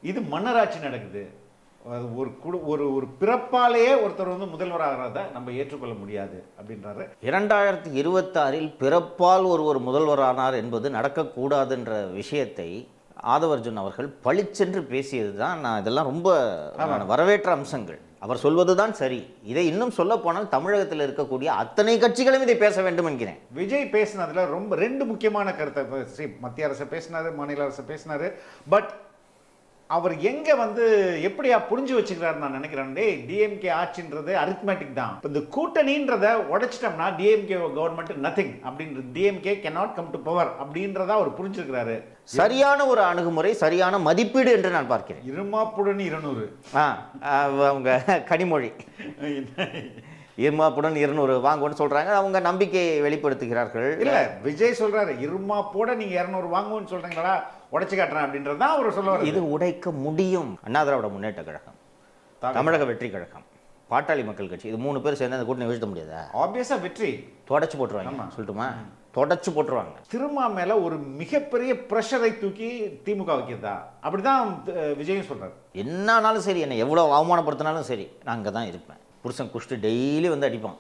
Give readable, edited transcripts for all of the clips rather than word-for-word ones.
இது மன்னராட்சி நடக்குது. ஒரு ஒரு ஒரு பிறப்பாலேயே ஒருத்தர் வந்து முதல்வராகிறத நம்ம ஏற்றுக்கொள்ள முடியாது அப்படின்றாரு. 2026 பிறப்பால் ஒருவர் முதல்வரானார் என்பது நடக்கக்கூடாதுன்ற விஷயத்தை ஆதவர்ஜுன் அவர்கள் பளிச்சென்று பேசியது தான். நான் இதெல்லாம் ரொம்ப வரவேற்ற அம்சங்கள். அவர் சொல்வது தான் சரி. இதை இன்னும் சொல்ல போனால் தமிழகத்தில் இருக்கக்கூடிய அத்தனை கட்சிகளும் இதை பேச வேண்டும் என்கிறேன். விஜய் பேசினதுல ரொம்ப 2 முக்கியமான கருத்தை மத்திய அரசு பேசினாரு, மாநில அரசு பேசினாரு. பட் அவர் எங்க வந்து எப்படியா புரிஞ்சு வச்சுக்கிறாரு நான் நினைக்கிறேன். டிஎம்கே ஆட்சின்றது அரித்மெட்டிக் தான். இந்த கூட்டணின்றத உடைச்சிட்டோம்னா டிஎம்கே கவர்மெண்ட் நத்திங் அப்படின்றது, DMK cannot come to power அப்படின்றத அவர் புரிஞ்சுக்கிறாரு. சரியான ஒரு அணுகுமுறை, சரியான மதிப்பீடு என்று நான் பார்க்கிறேன். இருமாப்புடன் 200 அவங்க கனிமொழி இருமாப்புடன் 200 வாங்குவோன்னு சொல்றாங்க. அவங்க நம்பிக்கையை வெளிப்படுத்துகிறார்கள். இல்ல, விஜய் சொல்றாரு இருமாப்போட நீங்க 200 வாங்குவோன்னு சொல்றீங்களா, உடைச்சு காட்டுறேன் அப்படின்றதான் அவர் சொல்லுவார். இது உடைக்க முடியும். அண்ணா திராவிட முன்னேற்ற கழகம், தமிழக வெற்றி கழகம், பாட்டாளி மக்கள் கட்சி, இது 3 பேர் சேர்ந்து அந்த கூட்டணி வீழ்த்த முடியாதா? ஆப்வியஸா வெற்றி தொடச்சு போட்டுருவாங்க. சொல்லட்டுமா, தொடச்சு போட்டுருவாங்க. திருமா மேல ஒரு மிகப்பெரிய பிரஷரை தூக்கி திமுக வைக்கிறதா அப்படிதான் விஜயும் சொல்றாரு. என்னானாலும் சரி, என்னை எவ்வளவு அவமானப்படுத்தினாலும் சரி, நான் அங்கே தான் இருப்பேன். புருஷன் குஷ்டு டெய்லி வந்து அடிப்பான்.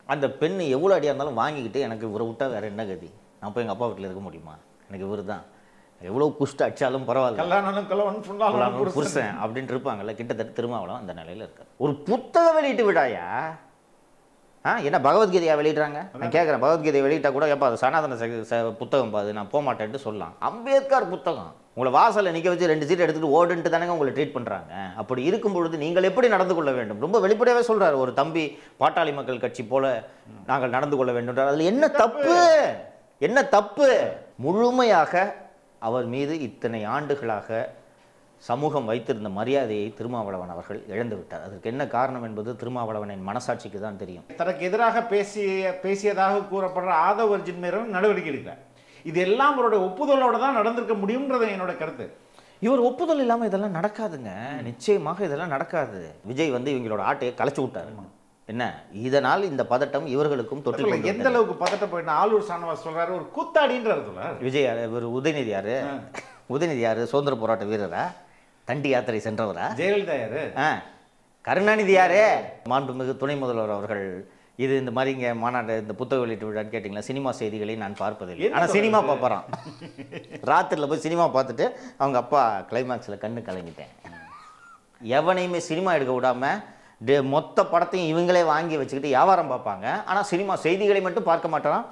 அந்த பெண் எவ்வளோ அடியாக இருந்தாலும் வாங்கிக்கிட்டு எனக்கு இவரை விட்டா வேற என்ன கதி, நான் போய் எங்கள் அப்பா வீட்டில் இருக்க முடியுமா, எனக்கு இவர் தான், எவ்வளோ குஷ்டு அடித்தாலும் பரவாயில்ல புருஷன் அப்படின்ட்டு இருப்பாங்கல்ல. கிட்டத்தட்ட திருமாவளவன் அந்த நிலையில் இருக்கார். ஒரு புத்தக வெளியிட்டு விடாயா? என்ன பகவத்கீதையா வெளியிடுறாங்க? நான் கேட்குறேன், பகவத்கீதையை வெளியிட்டா கூட எப்போ அது சனாதன புத்தகம் பாது, நான் போக மாட்டேன்ட்டு சொல்லலாம். அம்பேத்கர் புத்தகம் உங்களை வாசலில் நிற்க வச்சு 2 சீட் எடுத்துகிட்டு ஓடுன்ட்டு தானே உங்களை ட்ரீட் பண்ணுறாங்க. அப்படி இருக்கும் பொழுது நீங்கள் எப்படி நடந்து கொள்ள வேண்டும்? ரொம்ப வெளிப்படையாகவே சொல்கிறார். ஒரு தம்பி பாட்டாளி மக்கள் கட்சி போல நாங்கள் நடந்து கொள்ள வேண்டும். அதில் என்ன தப்பு? என்ன தப்பு? முழுமையாக அவர் மீது இத்தனை ஆண்டுகளாக சமூகம் வைத்திருந்த மரியாதையை திருமாவளவன் அவர்கள் இழந்து விட்டார். அதற்கு என்ன காரணம் என்பது திருமாவளவனின் மனசாட்சிக்கு தான் தெரியும். தனக்கு எதிராக பேசியதாக கூறப்படுற ஆதவர்ஜுன் மீதும் நடவடிக்கை எடுக்கிறார். இது எல்லாம் அவருடைய ஒப்புதலோட தான் நடந்திருக்க முடியும்ன்றது என்னோட கருத்து. இவர் ஒப்புதல் இல்லாமல் இதெல்லாம் நடக்காதுங்க. நிச்சயமாக இதெல்லாம் நடக்காது. விஜய் வந்து இவங்களோட ஆட்டையை கலைச்சு விட்டாரு. என்ன இதனால் இந்த பதட்டம் இவர்களுக்கும் தொற்று. எந்த அளவுக்கு பதட்டம் போயிட்டு ஆளூர் சானவாஸ் சொல்றாரு, ஒரு கூத்தாடின்றாரு சொல்றாரு. விஜய் ஒரு உதயநிதி யாரு? உதயநிதி யாரு? சுதந்திர போராட்ட வீரரா? தண்டி யாத்திரை சென்றவரா? ஜெயலலிதா யாரு? கருணாநிதி யாரு? மாண்புமிகு துணை முதல்வர் அவர்கள் இது இந்த மாதிரி இங்கே மாநாடு இந்த புத்தக வெளியிட்டு விழான்னு கேட்டிங்களா? சினிமா செய்திகளை நான் பார்ப்பதில்லை, ஆனால் சினிமா பார்ப்பறான். ராத்திரியில் போய் சினிமா பார்த்துட்டு அவங்க அப்பா கிளைமேக்ஸில் கண்ணு கலங்கிட்டேன். எவனையுமே சினிமா எடுக்க விடாமல் மொத்த படத்தையும் இவங்களே வாங்கி வச்சுக்கிட்டு வியாபாரம் பார்ப்பாங்க. ஆனால் சினிமா செய்திகளை மட்டும் பார்க்க மாட்டான்.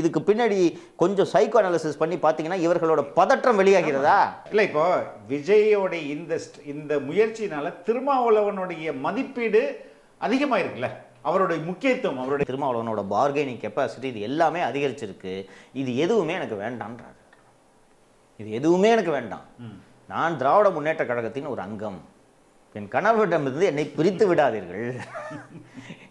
இதுக்கு பின்னாடி கொஞ்சம் சைக்கோ அனாலிசிஸ் பண்ணி பார்த்தீங்கன்னா இவர்களோட பதற்றம் வெளியாகிறதா இல்லை? இப்போ விஜயோட இந்த முயற்சினால திருமாவளவனுடைய மதிப்பீடு அதிகமாக இருக்குல்ல, அவருடைய முக்கியத்துவம், அவருடைய திருமாவளவனோட பார்கெனிங் கெப்பாசிட்டி, இது எல்லாமே அதிகரிச்சிருக்கு. இது எதுவுமே எனக்கு வேண்டான்றாரு. இது எதுவுமே எனக்கு வேண்டாம். நான் திராவிட முன்னேற்ற கழகத்தின் ஒரு அங்கம். என் கணவரிடமிருந்து என்னை பிரித்து விடாதீர்கள்.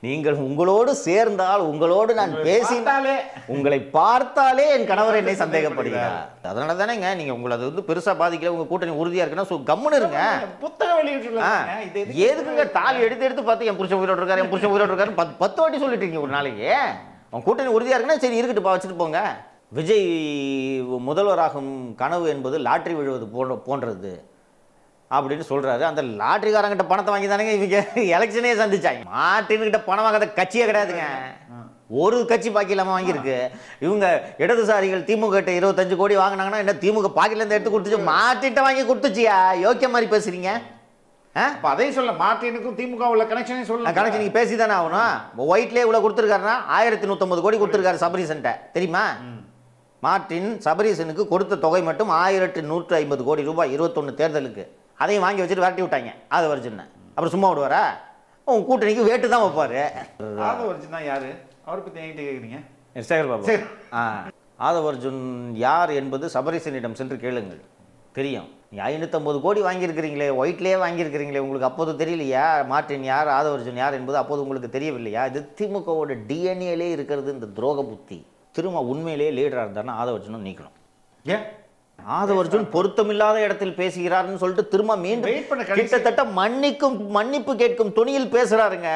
நீங்கள் உங்களோடு சேர்ந்தால், உங்களோடு நான் பேசினாலே, உங்களை பார்த்தாலே என் கணவர் என்னை சந்தேகப்படுகிறார். அதனால தானேங்க நீங்க உங்களை அது வந்து பெருசா பாதிக்கல, உங்க கூட்டணி உறுதியா இருக்குன்னா கம்முன்னு இருங்க. புத்தக வெளியிட்டு எதுக்குங்க தாலி எடுத்து பார்த்து என் புருஷன் உயிரோடு இருக்காரு, என் புருஷன் உயிரோடு இருக்காரு 10 வாட்டி சொல்லிட்டு இருக்கீங்க ஒரு நாளைக்கு. அவன் கூட்டணி உறுதியா இருக்குன்னா சரி இருக்கட்டு, வச்சுட்டு போங்க. விஜய் முதல்வராகும் கனவு என்பது லாட்டரி விழுவது போன்றது அப்படின்னு சொல்றாரு. அந்த லாட்டரிக்காரங்கிட்ட பணத்தை வாங்கி தானேங்க இவங்க எலெக்ஷனே சந்திச்சாங்க. மாட்டின்கிட்ட பணம் வாங்காத கட்சியே கிடையாதுங்க. ஒரு கட்சி பாக்கி இல்லாம வாங்கியிருக்கு. இவங்க இடதுசாரிகள் திமுக 25 கோடி வாங்கினாங்கன்னா என்ன திமுக பாக்கெட்ல இருந்து எடுத்து கொடுத்துச்சு, மாட்டிட்ட வாங்கி கொடுத்துச்சியா? யோக்கிய மாதிரி பேசுறீங்க. அதையும் சொல்ல, மார்டினுக்கும் திமுக உள்ள கனெக்ஷனே சொல்ல. கனெக்ஷன் நீங்க பேசி தானே ஆகணும். ஒயிட்லேயே இவ்வளவு கொடுத்துருக்காருன்னா 1150 கோடி கொடுத்துருக்காரு சபரீசன்ட்ட, தெரியுமா? மார்டின் சபரீசனுக்கு கொடுத்த தொகை மட்டும் 1150 கோடி ரூபாய் 21 தேர்தலுக்கு. அதையும் வாங்கி வச்சுட்டு விரட்டி விட்டாங்க ஆதவர்ஜுன். அப்புறம் சும்மா விடுவாரா? உங்க கூட்டணிக்கு வேட்டு தான் வைப்பாரு. ஆதவர்ஜுன் தான் யாரு? அவரை பத்தி என்கிட்ட கேட்குறீங்க? சேகர் பாபு. ஆதவர்ஜுன் யார் என்பது சபரீசனிடம் சென்று கேளுங்கள், தெரியும். 550 கோடி வாங்கியிருக்கிறீங்களே, ஒயிட்லேயே வாங்கியிருக்கிறீங்களே, உங்களுக்கு அப்போது தெரியலையா மார்டின் யார், ஆதவர்ஜுன் யார் என்பது அப்போது உங்களுக்கு தெரியவில்லையா? இது திமுகவோட டிஎன்ஏலே இருக்கிறது இந்த துரோக புத்தி. திரும்ப உண்மையிலேயே லீடராக இருந்தாருன்னா ஆதவர்ஜுனும் நீக்கணும். ஏன் ஆதவர்ஜுன் பொருத்தமில்லாத இடத்தில் பேசுகிறாருன்னு சொல்லிட்டு திரும்ப மீண்டும் கிட்டத்தட்ட மன்னிப்பு கேட்கும் துணியில் பேசுறாருங்க.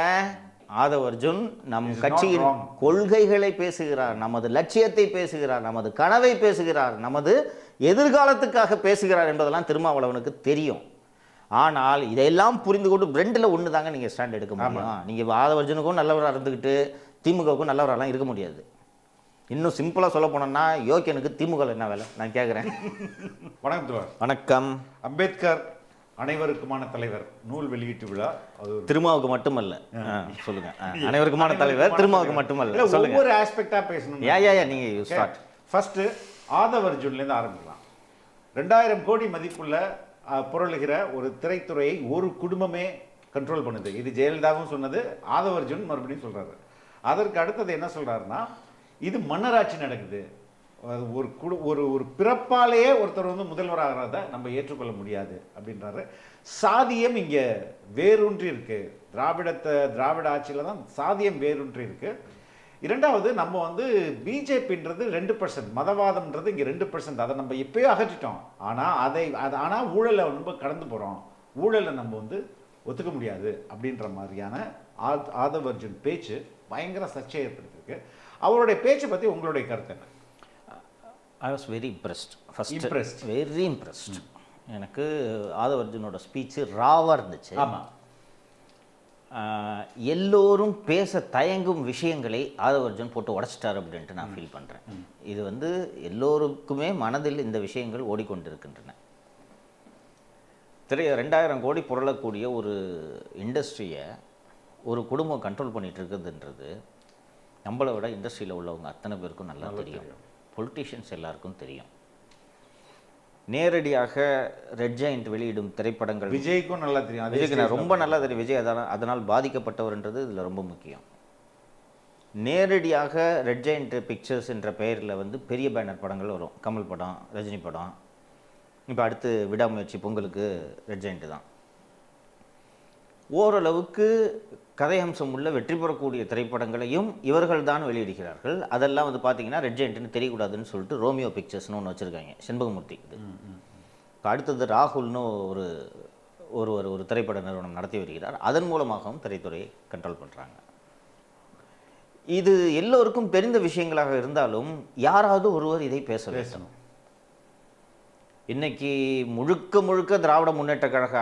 ஆதவர்ஜுன் நம் கட்சியின் கொள்கைகளை பேசுகிறார், நமது லட்சியத்தை பேசுகிறார், நமது கனவை பேசுகிறார், நமது எதிர்காலத்துக்காக பேசுகிறார் என்பதெல்லாம் திருமாவளவனுக்கு தெரியும். ஆனால் இதையெல்லாம் புரிந்து கொண்டு ரெண்டில் ஒன்று தாங்க நீங்கள் ஸ்டாண்ட் எடுக்க முடியும். நீங்கள் ஆதவர்ஜனுக்கும் நல்லவராக இருந்துக்கிட்டு திமுகவுக்கும் நல்லவரெல்லாம் இருக்க முடியாது. இன்னும் சிம்பிளாக சொல்ல போனோம்னா யோக்கியனுக்கு திமுக என்ன வேலை நான் கேட்குறேன். வணக்கம். வணக்கம். அம்பேத்கர் அனைவருக்குமான தலைவர் நூல் வெளியீட்டு விழா. அது திருமாவுக்கு மட்டுமல்ல, சொல்லுங்க. அனைவருக்குமான தலைவர் திருமாவுக்கு மட்டுமல்ல, சொல்லுங்க. ஒவ்வொரு ஆஸ்பெக்டா பேசணும். நீங்க ஸ்டார்ட். ஃபர்ஸ்ட் ஆதவர்ஜுன்லேருந்து ஆரம்பிக்கலாம். 2000 கோடி மதிப்புள்ள புரளுகிற ஒரு திரைத்துறையை ஒரு குடும்பமே கண்ட்ரோல் பண்ணுது. இது ஜெயலலிதாவும் சொன்னது, ஆதவர்ஜுன் மறுபடியும் சொல்றாரு. அதற்கு அடுத்தது என்ன சொல்றாருன்னா, இது மன்னராட்சி நடக்குது. ஒரு பிறப்பாலேயே ஒருத்தர் வந்து முதல்வராகிறத நம்ம ஏற்றுக்கொள்ள முடியாது அப்படின்றாரு. சாதியம் இங்க வேரூன்றி இருக்கு. திராவிட ஆட்சியில தான் சாதியம் வேரூன்றி இருக்கு. இரண்டாவது, நம்ம வந்து பிஜேபின்றது 2%, மதவாதம்ன்றது இங்கே 2%. அதை நம்ம எப்பயோ அகற்றிட்டோம். ஆனால் ஊழலை நம்ம கடந்து போகிறோம். ஊழலை நம்ம வந்து ஒத்துக்க முடியாது அப்படின்ற மாதிரியான ஆதவர்ஜுன் பேச்சு பயங்கர சர்ச்சையை ஏற்படுத்திருக்கு. அவருடைய பேச்சை பற்றி உங்களுடைய கருத்து என்ன? ஐ was very impressed. Very impressed. எனக்கு ஆதவர்ஜுனோட ஸ்பீச்சு ராவாக இருந்துச்சு. ஆமாம். எல்லோரும் பேச தயங்கும் விஷயங்களை ஆதவர்ஜுன் போட்டு உடைச்சிட்டார் அப்படின்ட்டு நான் ஃபீல் பண்ணுறேன். இது வந்து எல்லோருக்குமே மனதில் இந்த விஷயங்கள் ஓடிக்கொண்டிருக்கின்றன. 2000 கோடி புரளக்கூடிய ஒரு இண்டஸ்ட்ரியை ஒரு குடும்பம் கண்ட்ரோல் பண்ணிகிட்டு இருக்குதுன்றது நம்மளை விட இண்டஸ்ட்ரியில் உள்ளவங்க அத்தனை பேருக்கும் நல்லா தெரியும். பொலிட்டீஷியன்ஸ் எல்லாருக்கும் தெரியும். நேரடியாக ரெட் ஜெயண்ட் வெளியிடும் திரைப்படங்கள் விஜய்க்கும் நல்லா தெரியும். விஜய்க்கு ரொம்ப நல்லா தெரியும். விஜய் அதனால் பாதிக்கப்பட்டவர்ன்றது இதில் ரொம்ப முக்கியம். நேரடியாக ரெட் ஜெயண்ட் பிக்சர்ஸ் என்ற பெயரில் வந்து பெரிய பேனர் படங்கள் வரும். கமல் படம், ரஜினி படம். இப்போ அடுத்து விடாமுயற்சி பொங்கலுக்கு ரெட் ஜெயண்ட் தான். ஓரளவுக்கு கதையம்சம் உள்ள வெற்றி பெறக்கூடிய திரைப்படங்களையும் இவர்கள் தான் வெளியிடுகிறார்கள். அதெல்லாம் வந்து பார்த்தீங்கன்னா ரெட் ஜெயண்ட்னு தெரியக்கூடாதுன்னு சொல்லிட்டு ரோமியோ பிக்சர்ஸ்னு ஒன்று வச்சுருக்காங்க, செண்பகமூர்த்தி. இது அடுத்தது ராகுல்னு ஒரு திரைப்பட நிறுவனம் நடத்தி வருகிறார். அதன் மூலமாகவும் திரைத்துறையை கண்ட்ரோல் பண்ணுறாங்க. இது எல்லோருக்கும் தெரிந்த விஷயங்களாக இருந்தாலும் யாராவது ஒருவர் இதை பேசணும். இன்னைக்கு முழுக்க திராவிட முன்னேற்ற கழக